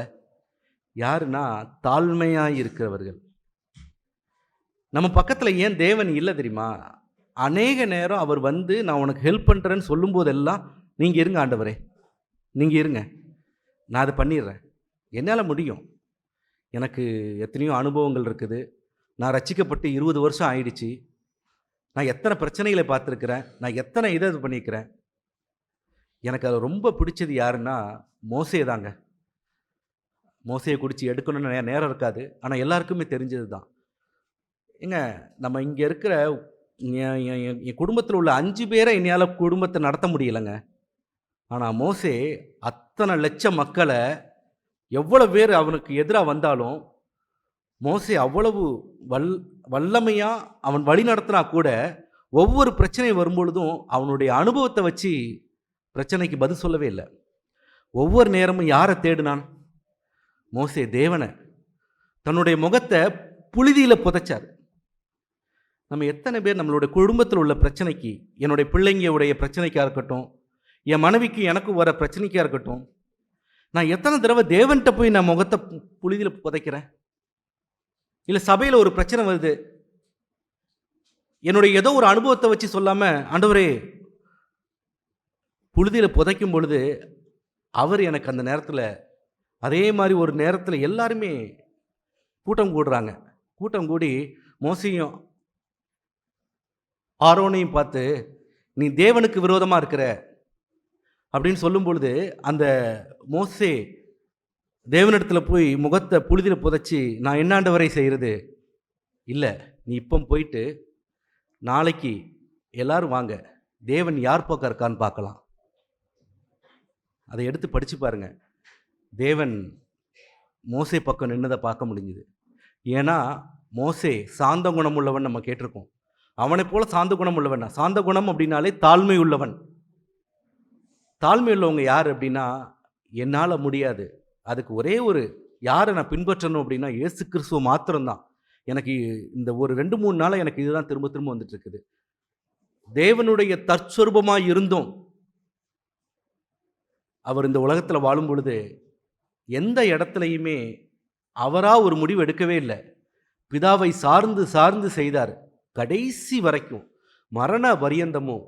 யாருன்னா தாழ்மையாயிருக்கிறவர்கள். நம்ம பக்கத்தில் ஏன் தேவன் இல்லை தெரியுமா? அநேக நேரம் அவர் வந்து நான் உனக்கு ஹெல்ப் பண்ணுறேன்னு சொல்லும் போதெல்லாம், நீங்கள் இருங்க ஆண்டவரே, நீங்கள் இருங்க, நான் அதை பண்ணிடுறேன், என்னால் முடியும், எனக்கு எத்தனையோ அனுபவங்கள் இருக்குது, நான் ரட்சிக்கப்பட்டு 20 வருஷம் ஆயிடுச்சு, நான் எத்தனை பிரச்சனைகளை பார்த்துருக்கிறேன், நான் எத்தனை இதை இது பண்ணியிருக்கிறேன். எனக்கு அது ரொம்ப பிடிச்சது யாருன்னா மோசே தாங்க. மோசையை குடிச்சு எடுக்கணும்னு நேரம் இருக்காது, ஆனால் எல்லாருக்குமே தெரிஞ்சது தான். ஏங்க, நம்ம இங்கே இருக்கிற என் குடும்பத்தில் உள்ள 5 பேரை என்னால் குடும்பத்தை நடத்த முடியலைங்க. ஆனால் மோசே அத்தனை லட்சம் மக்களை, எவ்வளோ பேர் அவனுக்கு எதிராக வந்தாலும் மோசே அவ்வளவு வல்லமையாக அவன் வழி நடத்தினா கூட, ஒவ்வொரு பிரச்சனை வரும்பொழுதும் அவனுடைய அனுபவத்தை வச்சு பிரச்சனைக்கு பதில் சொல்லவே இல்லை. ஒவ்வொரு நேரமும் யாரை தேடினான்? மோசே தேவனை. தன்னுடைய முகத்தை புழுதியில் புதைச்சார். நம்ம எத்தனை பேர் நம்மளுடைய குடும்பத்தில் உள்ள பிரச்சனைக்கு, என்னுடைய பிள்ளைங்களுடைய பிரச்சனைக்காக இருக்கட்டும், என் மனைவிக்கு எனக்கும் வர பிரச்சனைக்காக இருக்கட்டும், நான் எத்தனை தடவை தேவன்கிட்ட போய் நான் முகத்தை புழுதியில் புதைக்கிறேன்? இல்லை சபையில் ஒரு பிரச்சனை வருது, என்னுடைய ஏதோ ஒரு அனுபவத்தை வச்சு சொல்லாமல், ஆண்டவரே, புழுதியில் புதைக்கும் பொழுது அவர் எனக்கு அந்த நேரத்தில், அதே மாதிரி ஒரு நேரத்தில் எல்லாருமே கூட்டம் கூடுறாங்க. கூட்டம் கூடி மோசையும் ஆரோனையும் பார்த்து, நீ தேவனுக்கு விரோதமாக இருக்கிற அப்படின்னு சொல்லும் பொழுது, அந்த மோசே தேவனிடத்தில் போய் முகத்தை புழுதியில் புதைச்சி, நான் என்னாண்டவரை செய்கிறது இல்லை, நீ இப்போ போயிட்டு நாளைக்கு எல்லாரும் வாங்க, தேவன் யார் பக்கம் இருக்கான்னு பார்க்கலாம். அதை எடுத்து படித்து பாருங்க. தேவன் மோசே பக்கம் நின்னதை பார்க்க முடிஞ்சுது. ஏன்னா மோசே சாந்த குணம் உள்ளவன் நம்ம கேட்டிருக்கோம். அவனை போல சாந்த குணம் உள்ளவன். சாந்த குணம் அப்படின்னாலே தாழ்மை உள்ளவன். தாழ்மை உள்ளவங்க யார் அப்படின்னா, என்னால் முடியாது, அதுக்கு ஒரே ஒரு யாரை நான் பின்பற்றணும் அப்படின்னா இயேசு கிறிஸ்துவ மாத்திரம்தான். எனக்கு இந்த ஒரு 2-3 நாளாக எனக்கு இதுதான் திரும்ப திரும்ப வந்துட்டு இருக்குது. தேவனுடைய தற்சொரூபமாக இருந்தோம் அவர் இந்த உலகத்தில் வாழும் பொழுது எந்த இடத்துலையுமே அவராக ஒரு முடிவு எடுக்கவே இல்லை. பிதாவை சார்ந்து சார்ந்து செய்தார். கடைசி வரைக்கும் மரண பரியந்தமும்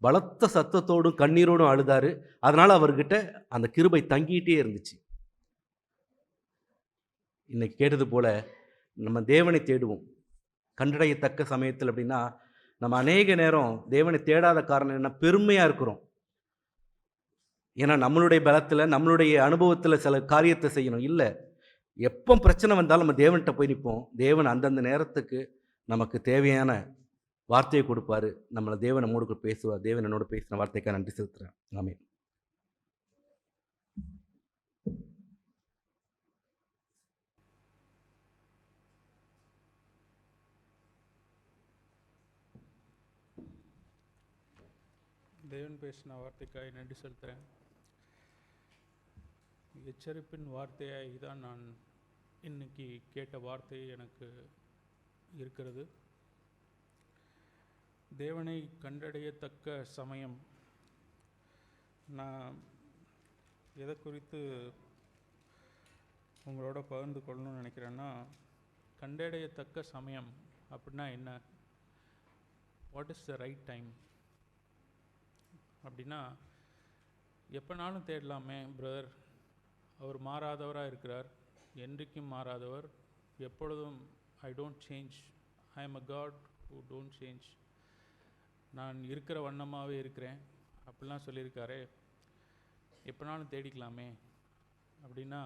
பலத்த சத்தத்தோடும் கண்ணீரோடும் அழுதாரு. அதனால் அவர்கிட்ட அந்த கிருபை தங்கிட்டே இருந்துச்சு. இன்னைக்கு கேட்டது போல நம்ம தேவனை தேடுவோம் கண்டடையத்தக்க சமயத்தில். அப்படின்னா நம்ம அநேக நேரம் தேவனை தேடாத காரணம் என்ன? பெருமையாக இருக்கிறோம். ஏன்னா நம்மளுடைய பலத்தில், நம்மளுடைய அனுபவத்தில் சில காரியத்தை செய்யணும். இல்லை, எப்போ பிரச்சனை வந்தாலும் நம்ம தேவன்கிட்ட போய் நிற்போம். தேவன் அந்தந்த நேரத்துக்கு நமக்கு தேவையான வார்த்தையை கொடுப்பாரு. நம்மளை தேவன் நம்மோடு பேசுவார். தேவன் என்னோட பேசின வார்த்தைக்காக நன்றி செலுத்துகிறேன். ஆமென். தேவன் பேசின வார்த்தைக்காக நன்றி செலுத்துகிறேன். எச்சரிப்பின் வார்த்தையாக தான் நான் இன்னைக்கு கேட்ட வார்த்தை எனக்கு இருக்கிறது. தேவனை கண்டடையத்தக்க சமயம். நான் எதை குறித்து உங்களோட பகிர்ந்து கொள்ளணும்னு நினைக்கிறேன்னா, கண்டடையத்தக்க சமயம் அப்படின்னா என்ன? What is the right time அப்படின்னா, எப்போனாலும் தேடலாமே பிரதர், அவர் மாறாதவராக இருக்கிறார், என்றைக்கும் மாறாதவர், எப்பொழுதும் I don't change, I am a God who don't change, நான் இருக்கிற வண்ணமாகவே இருக்கிறேன் அப்படிலாம் சொல்லியிருக்காரே, எப்போனாலும் தேடிக்கலாமே அப்படின்னா,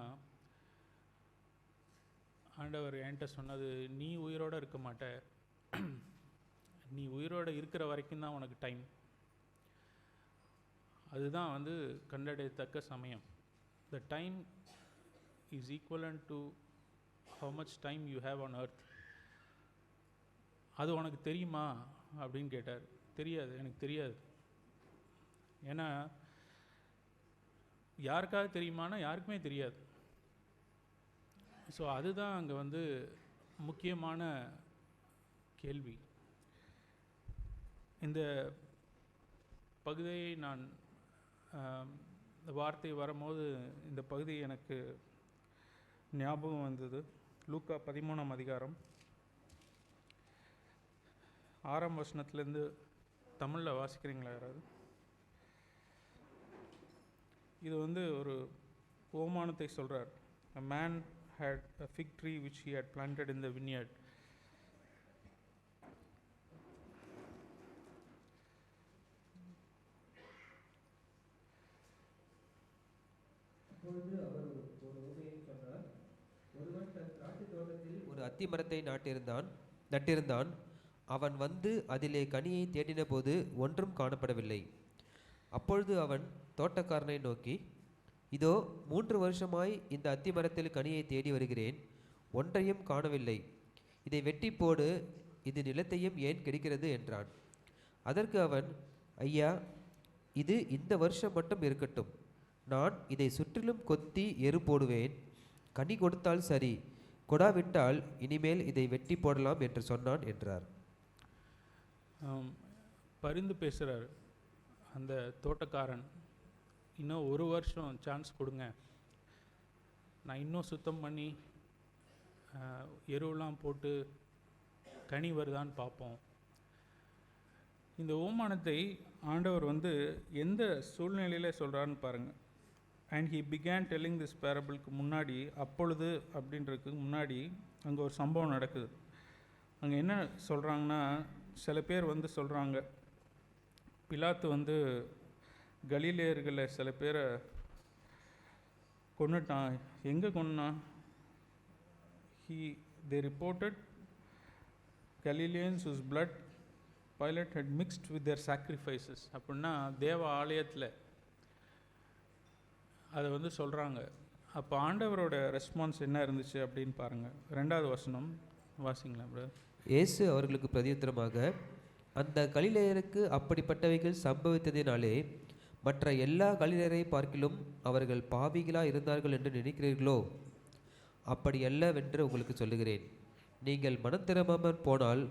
ஆண்டவர் என்கிட்ட சொன்னது, நீ உயிரோடு இருக்க மாட்ட, நீ உயிரோடு இருக்கிற வரைக்கும் தான் உனக்கு டைம். அதுதான் கண்டடையத்தக்க சமயம். The time is equivalent to how much time you have on earth. அது உனக்கு தெரியுமா அப்படின்னு கேட்டார். தெரியாது, எனக்கு தெரியாது. ஏன்னா யாருக்காக தெரியுமானா யாருக்குமே தெரியாது. ஸோ அதுதான் அங்கே வந்து முக்கியமான கேள்வி. இந்த பகுதியை நான் இந்த வார்த்தை வரும்போது இந்த பகுதி எனக்கு ஞாபகம் வந்தது. லூக்கா 13ஆம் அதிகாரம் 6ஆம் வசனத்துலேருந்து தமிழில் வாசிக்கிறீங்களா யாராவது? இது வந்து ஒரு ஓமானத்தை சொல்கிறார். A man had a fig tree which he had planted in the vineyard. ஒரு அத்தி மரத்தை நட்டிருந்தான். அவன் வந்து அதிலே கனியை தேடினபோது ஒன்றும் காணப்படவில்லை. அப்பொழுது அவன் தோட்டக்காரனை நோக்கி, இதோ 3 வருஷமாய் இந்த அத்தி மரத்தில் கனியை தேடி வருகிறேன், ஒன்றையும் காணவில்லை. இதை வெட்டி போடு, இது நிலத்தையும் ஏன் கெடுக்கிறது என்றான். அதற்கு அவன், ஐயா, இது இந்த வருஷம் மட்டும் இருக்கட்டும். நான் இதை சுற்றிலும் கொத்தி எரு போடுவேன். கனி கொடுத்தால் சரி, கொடாவிட்டால் இனிமேல் இதை வெட்டி போடலாம் என்று சொன்னான் என்றார். பரிந்து பேசுகிறார் அந்த தோட்டக்காரன். இன்னும் 1 வருஷம் சான்ஸ் கொடுங்க, நான் இன்னும் சுத்தம் பண்ணி எருவெல்லாம் போட்டு கனி வருதான்னு பார்ப்போம். இந்த ஓமானத்தை ஆண்டவர் வந்து எந்த சூழ்நிலையில் சொல்கிறான்னு பாருங்கள். And he began telling this பேரபிளுக்கு முன்னாடி, அப்பொழுது அப்படின்றதுக்கு முன்னாடி அங்கே ஒரு சம்பவம் நடக்குது. அங்கே என்ன சொல்கிறாங்கன்னா, சில பேர் வந்து சொல்கிறாங்க, பிலாத்து வந்து கலிலேயர்களை சில பேரை கொன்னுட்டான். எங்கே கொன்னான்? they reported Galileans whose blood Pilate had mixed with their sacrifices. அப்படின்னா தேவ ஆலயத்தில் அதை வந்து சொல்கிறாங்க. அப்போ ஆண்டவரோட ரெஸ்பான்ஸ் என்ன இருந்துச்சு அப்படின்னு பாருங்கள். 2வது வசனம் வாசிங்களா பிரதர்? இயேசு அவர்களுக்கு பிரதியுத்தரமாக, அந்த கலிலேயருக்கு அப்படிப்பட்டவைகள் சம்பவித்ததினாலே மற்ற எல்லா கலிலேயரை பார்க்கிலும் அவர்கள் பாவிகளா இருந்தார்கள் என்று நினைக்கிறீர்களோ? அப்படி அல்லவென்று உங்களுக்கு சொல்லுகிறேன். நீங்கள் மனம் திரும்பாமல் போனால்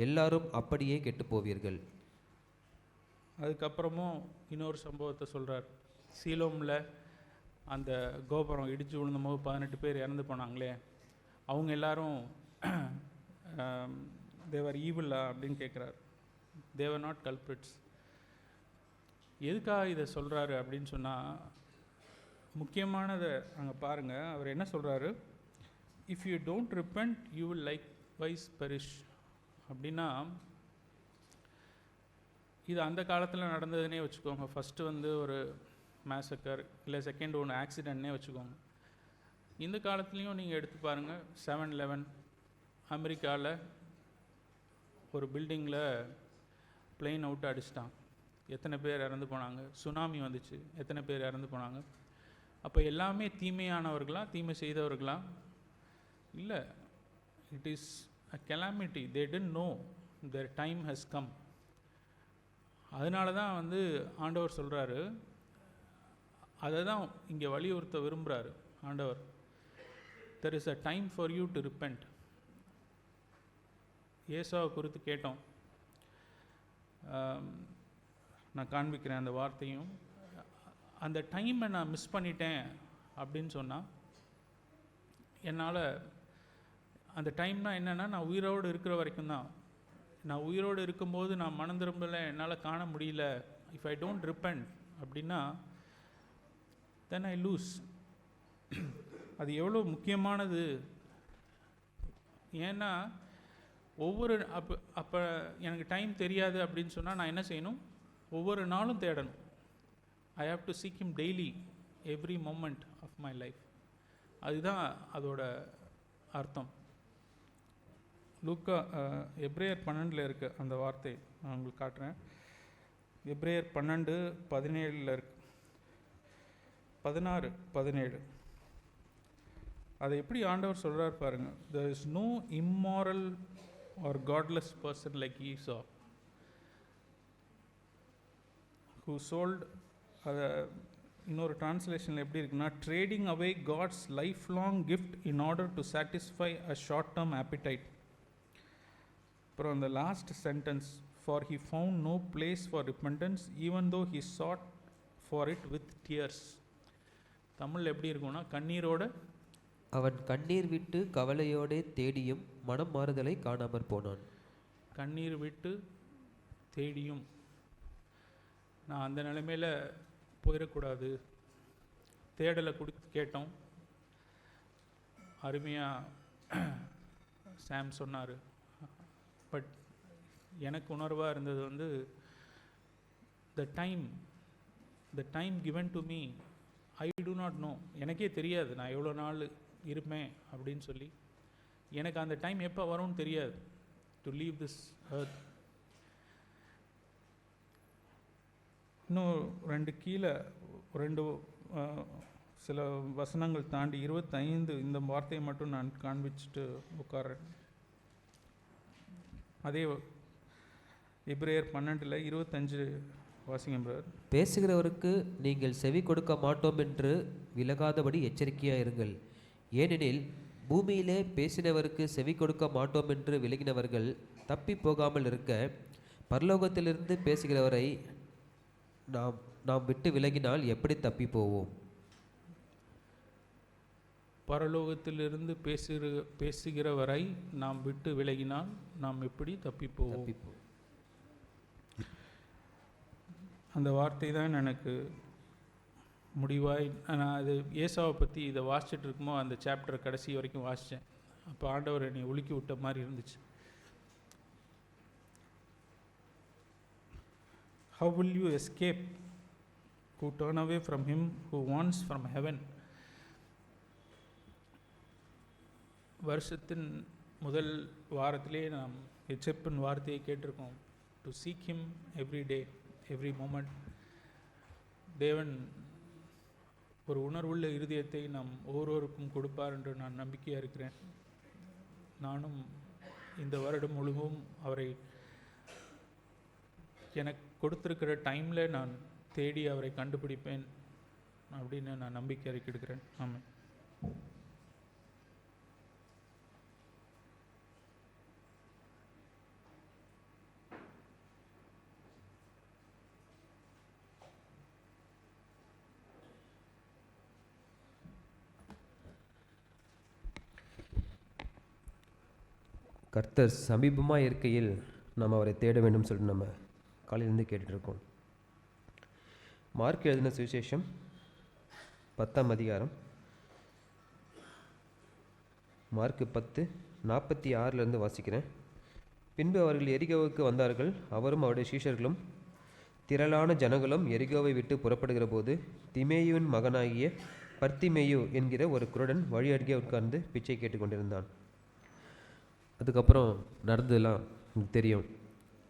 எல்லாரும் அப்படியே கெட்டு போவீர்கள். அதுக்கப்புறமும் இன்னொரு சம்பவத்தை சொல்கிறார். சீலோமில் அந்த கோபுரம் இடித்து விழுந்தபோது 18 பேர் இறந்து போனாங்களே, அவங்க எல்லாரும் தேவர் ஈவில்லா அப்படின்னு கேட்குறாரு. தேவர் நாட் கல்பிரிட்ஸ். எதுக்காக இதை சொல்கிறாரு அப்படின்னு சொன்னால், முக்கியமானதை அங்கே பாருங்கள். அவர் என்ன சொல்கிறாரு? If you don't repent you will likewise perish. அப்படின்னா இது அந்த காலத்தில் நடந்ததுன்னே வச்சுக்கோங்க. ஃபஸ்ட்டு வந்து ஒரு மேசக்கர், இல்லை செகண்ட் ஒன்று ஆக்சிடென்ட்னே வச்சுக்கோங்க. இந்த காலத்துலேயும் நீங்கள் எடுத்து பாருங்கள். 7/11 அமெரிக்காவில் ஒரு பில்டிங்கில் பிளெயின் அவுட் அடிச்சிட்டான். எத்தனை பேர் இறந்து போனாங்க? சுனாமி வந்துச்சு, எத்தனை பேர் இறந்து போனாங்க? அப்போ எல்லாமே தீமையானவர்களா, தீமை செய்தவர்களா? இல்லை, it is a calamity. They didn't no their time has come. அதனால தான் வந்து ஆண்டவர் சொல்கிறாரு, அதை தான் இங்கே வலியுறுத்த விரும்புகிறாரு ஆண்டவர். There is a time for you to repent. ஏசாவை குறித்து கேட்டோம். நான் காண்பிக்கிறேன் அந்த வார்த்தையும். அந்த டைமை நான் மிஸ் பண்ணிட்டேன் அப்படின்னு சொன்னால், என்னால் அந்த டைம்னா என்னென்னா, நான் உயிரோடு இருக்கிற வரைக்கும் தான். நான் உயிரோடு இருக்கும்போது நான் மனம் திரும்பலை, என்னால் காண முடியல. இஃப் ஐ டோன்ட் ரிப்பெண்ட் அப்படின்னா தென் ஐ லூஸ். அது எவ்வளோ முக்கியமானது. ஏன்னா ஒவ்வொரு அப்போ எனக்கு டைம் தெரியாது அப்படின்னு சொன்னால் நான் என்ன செய்யணும்? ஒவ்வொரு நாளும் தேடணும். I have to seek him daily, every moment of my life. அதுதான் அதோட அர்த்தம். லூக்கா எப்ரேயர் 12 இருக்கு அந்த வார்த்தை. நான் உங்களுக்கு காட்டுறேன். எப்ரேயர் 12:17 இருக்கு. 16:17 அதை எப்படி ஆண்டவர் சொல்கிறார் பாருங்கள். there is no immoral or godless person like Esau who sold அதை இன்னொரு டிரான்ஸ்லேஷனில் எப்படி இருக்குன்னா, trading away God's life long gift in order to satisfy a short term appetite. அப்புறம் அந்த last sentence, for he found no place for repentance even though he sought for it with tears. Tamil எப்படி இருக்கும்னா, கண்ணீரோட அவன் கண்ணீர் விட்டு கவலையோடே தேடியும் மனம் மாறுதலை காணாமற் போனான். கண்ணீர் விட்டு தேடியும். நான் அந்த நிலைமையில் போயிடக்கூடாது. தேடலை கேட்டோம். அருமையாக சாம் சொன்னார். பட் எனக்கு உணர்வாக இருந்தது வந்து, the time given to me, I do not know. எனக்கே தெரியாது நான் எவ்வளோ நாள் இருப்பேன் அப்படின்னு சொல்லி. எனக்கு அந்த டைம் எப்போ வரும்னு தெரியாது. To leave this earth. இன்னும் ரெண்டு சில வசனங்கள் தாண்டி 25 இந்த வார்த்தையை மட்டும் நான் காண்பிச்சுட்டு உட்கார்றேன். அதே எபிரேயர் 12:25 வாசிங்க பிரதர். பேசுகிறவருக்கு நீங்கள் செவி கொடுக்க மாட்டோம் என்று விலகாதபடி எச்சரிக்கையாக இருங்கள். ஏனெனில் பூமியிலே பேசினவருக்கு செவி கொடுக்க மாட்டோம் என்று விலகினவர்கள் தப்பி போகாமல் இருக்க, பரலோகத்திலிருந்து பேசுகிறவரை நாம் விட்டு விலகினால் எப்படி தப்பி போவோம்? பரலோகத்திலிருந்து பேசுகிறவரை நாம் விட்டு விலகினால் நாம் எப்படி தப்பி போவோம்? அந்த வார்த்தை தான் எனக்கு முடிவாய். நான் அது ஏசாவை பற்றி இதை வாசிச்சுட்டு இருக்குமோ அந்த சாப்டர் கடைசி வரைக்கும் வாசித்தேன். அப்போ ஆண்டவர் என்னை உலுக்கி விட்ட மாதிரி இருந்துச்சு. How will you escape who turn away from him who wants from heaven? வருஷத்தின் முதல் வாரத்திலே நாம் எச்சப்பின் வார்த்தையை கேட்டிருக்கோம். To seek him every day, every moment. தேவன் ஒரு உணர்வுள்ள இருதயத்தை நாம் ஒவ்வொருவருக்கும் கொடுப்பார் என்று நான் நம்பிக்கையாக இருக்கிறேன். நானும் இந்த வருடம் முழுவதும் அவரை எனக்கு கொடுத்துருக்கிற டைமில் நான் தேடி அவரை கண்டுபிடிப்பேன் அப்படின்னு நான் நம்பிக்கை அறிக்கிடுக்கிறேன். ஆமாம். கர்த்தர் சமீபமாக இருக்கையில் நம்ம அவரை தேட வேண்டும் சொல்லிட்டு நம்ம காலையிலேருந்து கேட்டுட்ருக்கோம். மார்க் எழுதின சுவிசேஷம் 10ஆம் அதிகாரம், மார்க்கு 10:46 வாசிக்கிறேன். பின்பு அவர்கள் எரிகோவுக்கு வந்தார்கள். அவரும் அவருடைய சீஷர்களும் திரளான ஜனங்களும் எரிகோவை விட்டு புறப்படுகிற போது, திமேயுவின் மகனாகிய பர்த்திமேயு என்கிற ஒரு குருடன் வழி அருகே உட்கார்ந்து பிச்சை கேட்டுக்கொண்டிருந்தான். அதுக்கப்புறம் நடந்ததெல்லாம் எனக்கு தெரியும்.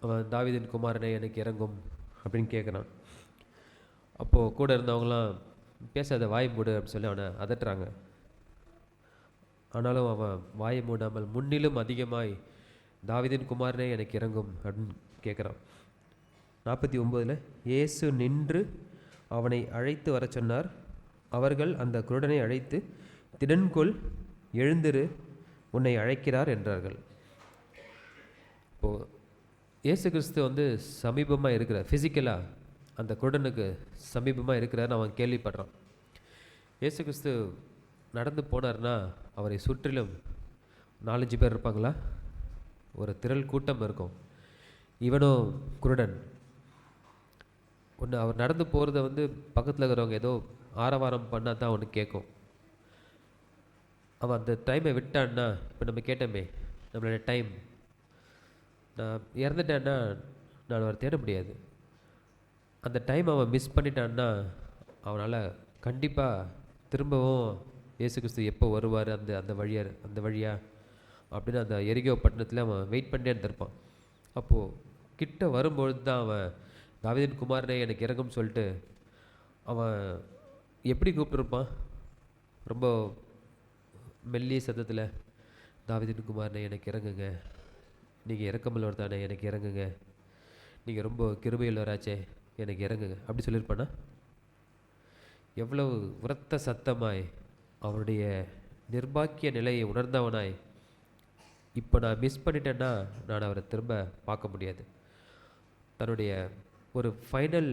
அவன் தாவீதின் குமாரனை எனக்கு இறங்கும் அப்படின்னு கேட்குறான். அப்போது கூட இருந்தவங்களாம் பேசாத, வாய் மூடு அப்படின்னு சொல்லி அவனை அதட்டுறாங்க. ஆனாலும் அவன் வாயை மூடாமல் முன்னிலும் அதிகமாய் தாவீதின் குமாரனே எனக்கு இறங்கும் அப்படின்னு கேட்குறான். 49 இயேசு நின்று அவனை அழைத்து வர சொன்னார். அவர்கள் அந்த குருடனை அழைத்து, திடன்கொள், எழுந்திரு, உன்னை அழைக்கிறார் என்றார்கள். இப்போது இயேசு கிறிஸ்து சமீபமாக இருக்கிறார், ஃபிசிக்கலாக அந்த குருடனுக்கு சமீபமாக இருக்கிறார்னு அவன் கேள்விப்படுறான். இயேசு கிறிஸ்து நடந்து போனார்னா அவரை சுற்றிலும் 4-5 பேர் இருப்பாங்களா, ஒரு திரள் கூட்டம் இருக்கும். இவனும் குருடன். ஒன்று அவர் நடந்து போகிறத பக்கத்தில் இருக்கிறவங்க ஏதோ ஆரவாரம் பண்ணால் தான் அவனுக்கு கேட்கும். அவன் அந்த டைமை விட்டான்னா, இப்போ நம்ம கேட்டோமே நம்மளோட டைம், நான் இறந்துட்டேன்னா நான் அவரை தேட முடியாது. அந்த டைம் அவன் மிஸ் பண்ணிட்டான்னா அவனால் கண்டிப்பாக திரும்பவும் இயேசு கிறிஸ்து எப்போ வருவார் அந்த வழியாக அப்படின்னு அந்த எரிகோ பட்டணத்தில் அவன் வெயிட் பண்ணிட்டே இருந்திருப்பான். அப்போது கிட்ட வரும்பொழுது தான் அவன் தாவீதின் குமாரனே எனக்கு இறங்கும்னு சொல்லிட்டு அவன் எப்படி கூப்பிட்டுருப்பான்? ரொம்ப மெல்லிய சத்தத்தில், தாவீதின் குமாரனே எனக்கு இறங்குங்க, நீங்கள் இறக்கமுள்ளவர் தானே எனக்கு இறங்குங்க, நீங்கள் ரொம்ப கிருபையுள்ளவராச்சே எனக்கு இறங்குங்க அப்படி சொல்லியிருப்பானா? எவ்வளவு உரத்த சத்தமாய் அவருடைய நிர்பாக்கிய நிலையை உணர்ந்தவனாய், இப்போ நான் மிஸ் பண்ணிட்டேன்னா நான் அவரை திரும்ப பார்க்க முடியாது. தன்னுடைய ஒரு ஃபைனல்,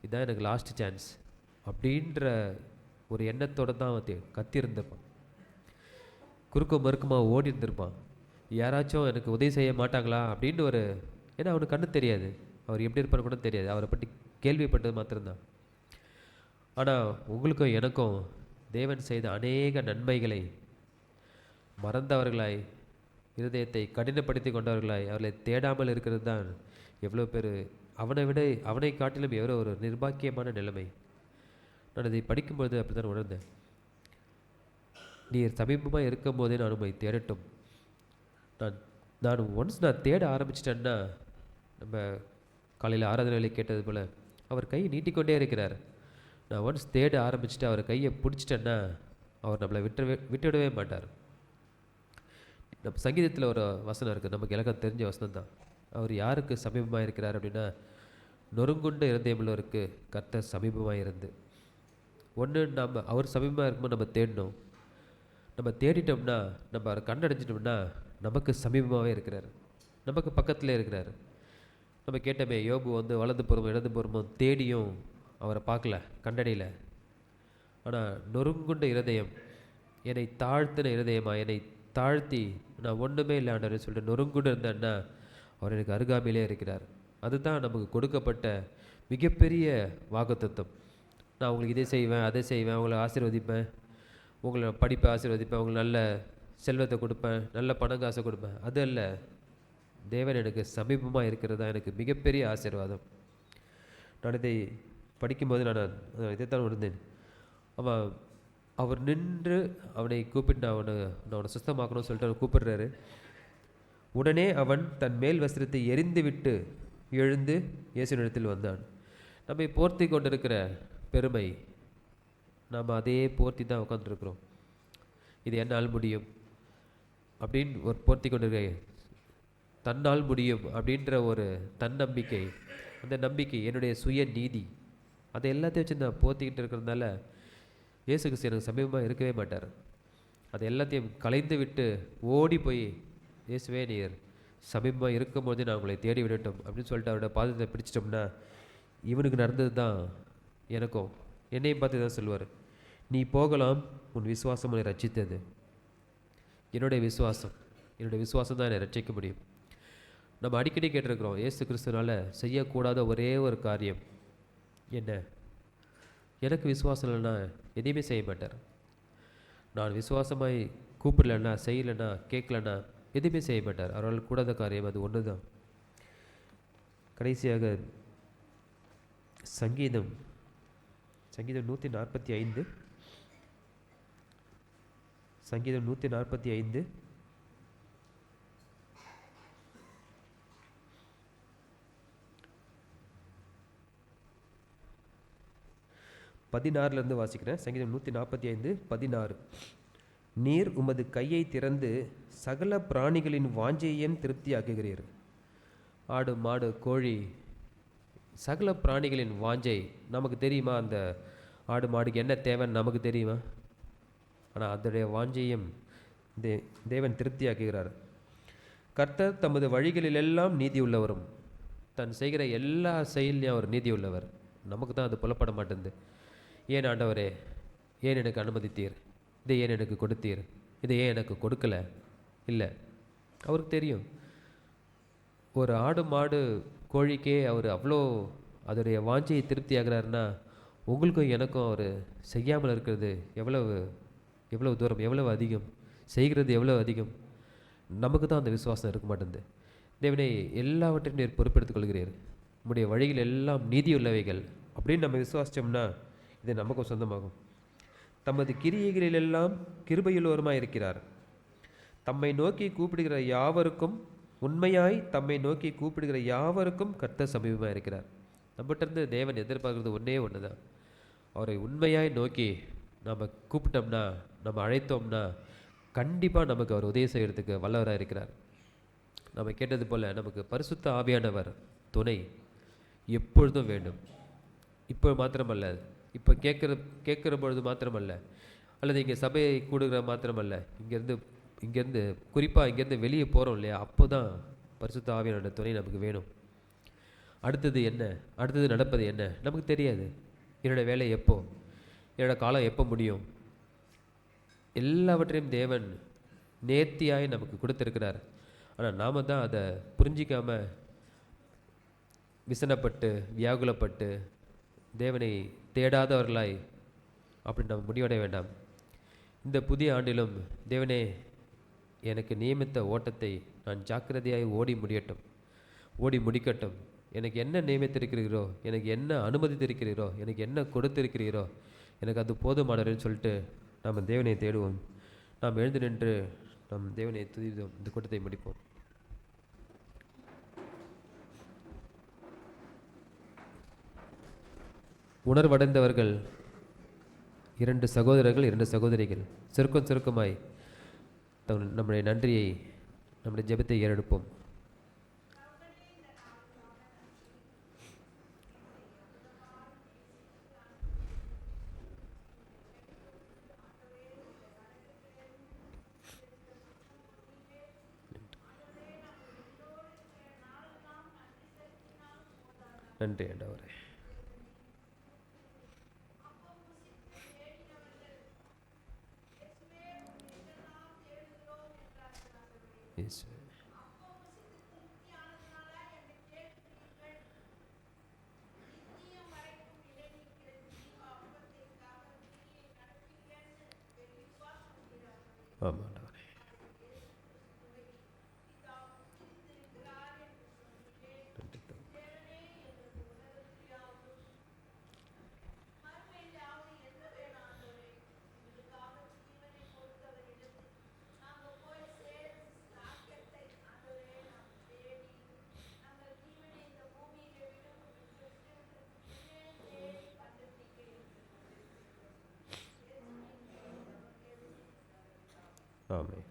இதான் எனக்கு லாஸ்ட் சான்ஸ் அப்படின்ற ஒரு எண்ணத்தோடு தான் அவன் கத்தியிருந்திருப்பான். குறுக்க மறுக்கமாக ஓடி இருந்திருப்பான். யாராச்சும் எனக்கு உதவி செய்ய மாட்டாங்களா அப்படின்னு ஒரு, ஏன்னா அவனுக்கு கண்ணு தெரியாது, அவர் எப்படி இருப்பான்னு கூட தெரியாது, அவரை பற்றி கேள்விப்பட்டது மாத்திரம்தான். ஆனால் உங்களுக்கும் எனக்கும் தேவன் செய்த அநேக நன்மைகளை மறந்தவர்களாய், இருதயத்தை கடினப்படுத்தி கொண்டவர்களாய், அவர்களை தேடாமல் இருக்கிறது தான் எவ்வளோ பேர், அவனை காட்டிலும் எவ்வளோ ஒரு நிர்பாக்கியமான நிலைமை. நான் அதை படிக்கும்போது அப்படி தான் உணர்ந்தேன். நீர் சமீபமாக இருக்கும் போதே நான் உண்மை தேடட்டும். நான் தேட ஆரம்பிச்சிட்டேன்னா, நம்ம காலையில் ஆராதனை கேட்டது போல் அவர் கையை நீட்டிக்கொண்டே இருக்கிறார். நான் ஒன்ஸ் தேட ஆரம்பிச்சுட்டு அவர் கையை பிடிச்சிட்டேன்னா அவர் நம்மளை விட்டுவிடவே மாட்டார். நம்ம சங்கீதத்தில் ஒரு வசனம் இருக்குது, நமக்கு இலக்கம் தெரிஞ்ச வசனம் தான். அவர் யாருக்கு சமீபமாக இருக்கிறார் அப்படின்னா, நொறுங்குண்ட இருதயமுள்ளவருக்கு கர்த்தர் சமீபமாக இருந்து. ஒன்று நம்ம அவர் சமீபமாக இருக்கும்போது நம்ம தேடணும். நம்ம தேடிட்டோம்னா, நம்ம அவரை கண்டடைஞ்சிட்டோம்னா நமக்கு சமீபமாகவே இருக்கிறார், நமக்கு பக்கத்தில் இருக்கிறார். நம்ம கேட்டோமே, யோபு வலது புறமும் இடது புறமும் தேடியும் அவரை பார்க்கல, கண்டடையில. ஆனால் நொறுங்குண்ட இருதயம், என்னை தாழ்த்தின இருதயமா, என்னை தாழ்த்தி நான் ஒன்றுமே இல்லை ஆண்டவரே சொல்லிட்டு நொறுங்குண்டு இருந்தேன்னா அவர் எனக்கு அருகாமையிலே இருக்கிறார். அதுதான் நமக்கு கொடுக்கப்பட்ட மிகப்பெரிய வாக்குத்தத்தம். நான் உங்களுக்கு இதை செய்வேன், அதை செய்வேன், உங்களை ஆசீர்வதிப்பேன், உங்களை படிப்பை ஆசீர்வதிப்பேன், உங்களுக்கு நல்ல செல்வத்தை கொடுப்பேன், நல்ல பணம் காசை கொடுப்பேன். அது அல்ல, தேவன் எனக்கு சமீபமாக இருக்கிறது தான் எனக்கு மிகப்பெரிய ஆசீர்வாதம். நான் இதை படிக்கும்போது நான் இதைத்தான் உணர்ந்தேன். அவர் நின்று அவனை கூப்பிட்டு நான் அவனை சுத்தமாக்கணும்னு சொல்லிட்டு அவனை கூப்பிடுறாரு. உடனே அவன் தன் மேல் வஸ்திரத்தை எரிந்து விட்டு எழுந்து இயேசுவினிடத்தில் வந்தான். நம்மை போர்த்தி கொண்டிருக்கிற பெருமை, நாம் அதே போர்த்தி தான் உட்காந்துருக்குறோம். இது என்னால் முடியும் அப்படின்னு ஒரு போர்த்தி கொண்டிருக்க, தன்னால் முடியும் அப்படின்ற ஒரு தன்னம்பிக்கை, அந்த நம்பிக்கை, என்னுடைய சுய நீதி, அதை எல்லாத்தையும் வச்சு நான் போர்த்திக்கிட்டு இருக்கிறதுனால இயேசு கிறிஸ்து எனக்கு சமீபமாக இருக்கவே மாட்டார். அதை எல்லாத்தையும் கலைந்து விட்டு ஓடி போய், இயேசுவே நீர் சமீபமாக இருக்கும்போது நான் உங்களை தேடி விடட்டும் அப்படின்னு சொல்லிட்டு அவரோட பாதத்தை பிடிச்சிட்டோம்னா, இவனுக்கு நடந்தது தான் எனக்கும், என்னையும் பார்த்து தான் சொல்லுவார், நீ போகலாம், உன் விசுவாசம் உன்னை ரட்சித்தது. என்னுடைய விசுவாசம் தான் என்னை ரட்சிக்க முடியும். நம்ம அடிக்கடி கேட்டிருக்கிறோம், இயேசு கிறிஸ்துனால செய்யக்கூடாத ஒரே ஒரு காரியம் என்ன? எனக்கு விசுவாசம் இல்லைன்னா எதையுமே செய்ய மாட்டார். நான் விசுவாசமாய் கூப்பிடலன்னா, செய்யலைன்னா, கேட்கலன்னா எதுவுமே செய்ய மாட்டார். அவரால் கூடாத காரியம் அது ஒன்று தான். கடைசியாக சங்கீதம் 145, சங்கீதம் 145 16 வாசிக்கிறேன். சங்கீதம் 145:16. நீர் உமது கையை திறந்து சகல பிராணிகளின் வாஞ்சையையும் திருப்தியாக்குகிறீர். ஆடு, மாடு, கோழி, சகல பிராணிகளின் வாஞ்சை நமக்கு தெரியுமா? அந்த ஆடு மாடுக்கு என்ன தேவைன்னு நமக்கு தெரியுமா? ஆனால் அதனுடைய வாஞ்சையும் தேவன் திருப்தியாக்குகிறார். கர்த்தர் தமது வழிகளிலெல்லாம் நீதி உள்ளவரும், தன் செய்கிற எல்லா செயலையும் அவர் நீதி உள்ளவர். நமக்கு தான் அது புலப்பட மாட்டேங்குது. ஏன் ஆண்டவரே, ஏன் எனக்கு அனுமதித்தீர்? இதை ஏன் எனக்கு கொடுத்தீர்? இதை ஏன் எனக்கு கொடுக்கலை? இல்லை, அவருக்கு தெரியும். ஒரு ஆடு, மாடு, கோழிக்கே அவர் அவ்வளோ அதோடைய வாஞ்சையை திருப்தி ஆகிறாருன்னா, உங்களுக்கும் எனக்கும் அவர் செய்யாமல் இருக்கிறது எவ்வளவு தூரம், எவ்வளவு அதிகம், செய்கிறது எவ்வளோ அதிகம். நமக்கு தான் அந்த விசுவாசம் இருக்க மாட்டேங்குது. தேவனே, எல்லாவற்றையும் நீர் பொறுப்பெடுத்துக் கொள்கிறீர், நம்முடைய வழிகள் எல்லாம் நீதியுள்ளவைகள் அப்படின்னு நம்ம விசுவாசித்தோம்னா இது நமக்கும் சொந்தமாகும். தமது கிரியைகளிலெல்லாம் கிருபையுள்ளவருமாய் இருக்கிறார். தம்மை நோக்கி கூப்பிடுகிற யாவருக்கும், உண்மையாய் தம்மை நோக்கி கூப்பிடுகிற யாவருக்கும் கர்த்தர் சமீபமாக இருக்கிறார். நம்மகிட்டருந்து தேவன் எதிர்பார்க்குறது ஒன்று தான். அவரை உண்மையாய் நோக்கி நம்ம கூப்பிட்டோம்னா, நம்ம அழைத்தோம்னா கண்டிப்பாக நமக்கு அவர் உதவி செய்கிறதுக்கு வல்லவராக இருக்கிறார். நம்ம கேட்டது போல் நமக்கு பரிசுத்த ஆவியானவர் துணை எப்பொழுதும் வேண்டும். இப்போ மாத்திரமல்ல, இப்போ கேட்குற பொழுது மாத்திரமல்ல, அல்லது இங்கே சபையை கூடுகிற மாத்திரமல்ல, இங்கேருந்து குறிப்பாக இங்கேருந்து வெளியே போகிறோம் இல்லையா, அப்போ தான் பரிசுத்த ஆவியானோட துணை நமக்கு வேணும். அடுத்தது என்ன, அடுத்தது நடப்பது என்ன நமக்கு தெரியாது. என்னோடய வேலை எப்போ, என்னோடய காலம் எப்போ முடியும், எல்லாவற்றையும் தேவன் நேர்த்தியாய் நமக்கு கொடுத்துருக்கிறார். ஆனால் நாம் தான் அதை புரிஞ்சிக்காமல் விசனப்பட்டு வியாகுலப்பட்டு தேவனை தேடாதவர்களாய் அப்படி நம்ம முடிவடைய வேண்டாம். இந்த புதிய ஆண்டிலும் தேவனே, எனக்கு நியமித்த ஓட்டத்தை நான் ஜாக்கிரதையாய் ஓடி முடிக்கட்டும். எனக்கு என்ன நியமித்திருக்கிறீரோ, எனக்கு என்ன அனுமதித்திருக்கிறீரோ, எனக்கு என்ன கொடுத்திருக்கிறீரோ, எனக்கு அது போதுமானதுன்னு சொல்லிட்டு நாம் தேவனை தேடுவோம். நாம் எழுந்து நின்று நம் தேவனை துதித்தோம். இந்த கூட்டத்தை முடிப்போம். உணர்வடைந்தவர்கள் 2 சகோதரர்கள் 2 சகோதரிகள் சுருக்கமாய் நம்முடைய நன்றியை, நம்முடைய ஜெபத்தை ஏறெடுப்போம். நன்றி ஆண்டவரே. இயேசுவே. ஆமாம் ஆண்டவரே. நன்றி தகப்பனே. ஆமென்.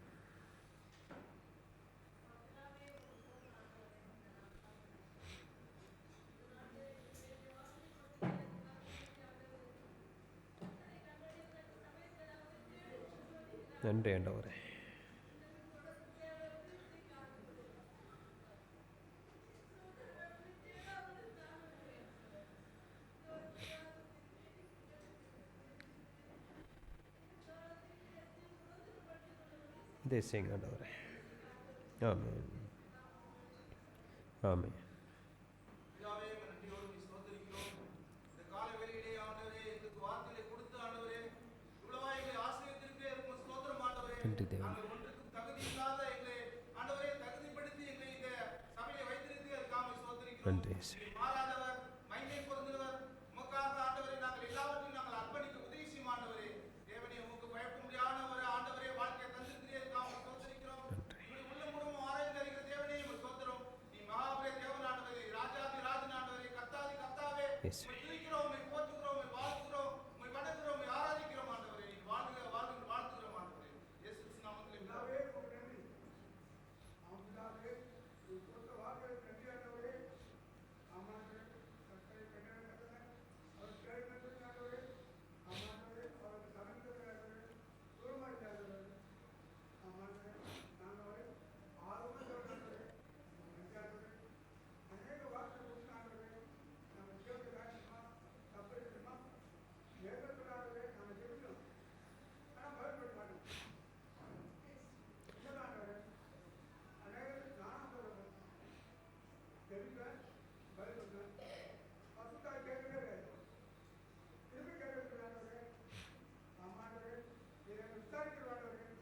நன்றி ஆண்டவரே. இதை செய்யுங்க ஆண்டவரே. ஆமென். ஆமென். நன்றி தேவன். நன்றி இயேசுவே. இயேசுவே.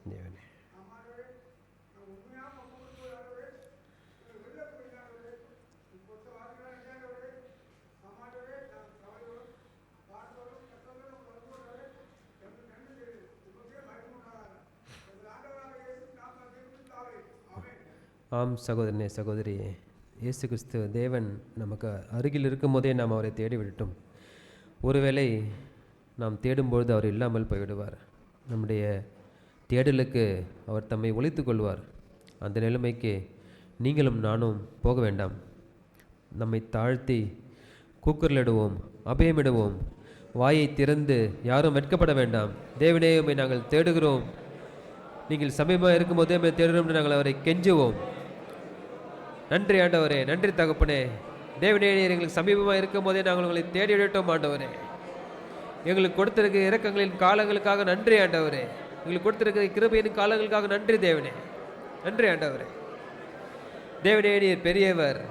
தேவனே. ஆம் சகோதரனே, சகோதரியே, இயேசு கிறிஸ்து தேவன் நமக்கு அருகில் இருக்கும்போதே நாம் அவரை தேடி விடட்டும். ஒருவேளை நாம் தேடும்பொழுது அவர் இல்லாமல் போய்விடுவார். நம்முடைய தேடலுக்கு அவர் தம்மை ஒழித்து கொள்வார். அந்த நிலைமைக்கு நீங்களும் நானும் போக வேண்டாம். நம்மை தாழ்த்தி கூக்குரலிடுவோம், அபயமிடுவோம். வாயை திறந்து யாரும் வெட்கப்பட வேண்டாம். தேவனே உம்மை நாங்கள் தேடுகிறோம், நீங்கள் சமீபமாக இருக்கும்போதே உம்மை தேடுகிறோம் என்று நாங்கள் அவரை கெஞ்சுவோம். நன்றி ஆண்டவரே, நன்றி தகப்பனே. தேவனே, நீர் எங்களுக்கு சமீபமாக இருக்கும் போதே நாங்கள் உங்களை தேடி விடட்டும் ஆண்டவரே. எங்களுக்கு கொடுத்திருக்கிற இரக்கங்களின் காலங்களுக்காக நன்றி ஆண்டவரே. எங்களுக்கு கொடுத்திருக்கிற கிருபையின் காலங்களுக்காக நன்றி தேவனே, நன்றி ஆண்டவரே. தேவனே, நீர் பெரியவர்.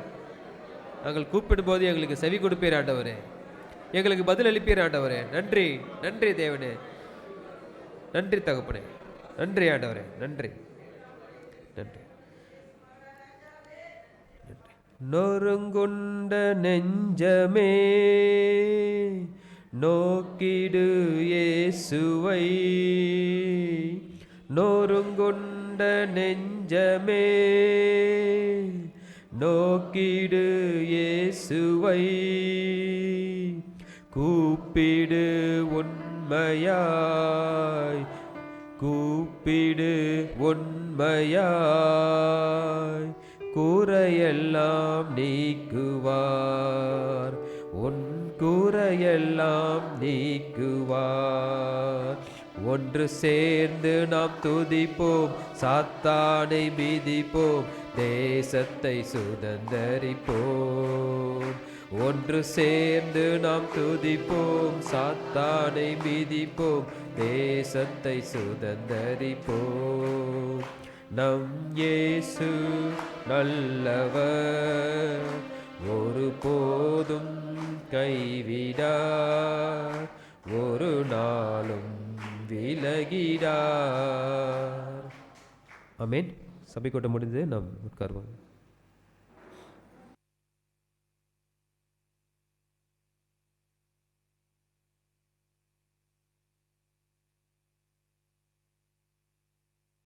நாங்கள் கூப்பிடும் போது எங்களுக்கு செவி கொடுப்பீர் ஆண்டவரே, எங்களுக்கு பதில் அளிப்பீர் ஆண்டவரே. நன்றி, நன்றி தேவனே, நன்றி தகப்பனே, நன்றி ஆண்டவரே, நன்றி, நன்றி. நொறுங்குண்ட நெஞ்சமே நோக்கிடு இயேசுவை, நொறுங்குண்ட நெஞ்சமே நோக்கிடு இயேசுவை, கூப்பிடு உண்மையாய், கூப்பிடு உண்மையாய், கூரையெல்லாம் நீக்குவார், உன் கூரையெல்லாம் நீக்குவார். ஒன்று சேர்ந்து நாம் துதிப்போம், சாத்தானை மிதிப்போம், தேசத்தை சுதந்தரிப்போம். ஒன்று சேர்ந்து நாம் துதிப்போம், சாத்தானை மிதிப்போம், தேசத்தை சுதந்தரிப்போம். நம் இயேசு நல்லவர், ஒருபோதும் கைவிடார், ஒரு நாளும் விலகிடார். ஆமென். சபை கூட்டம் முடிந்து நாம் உட்காருவோம்.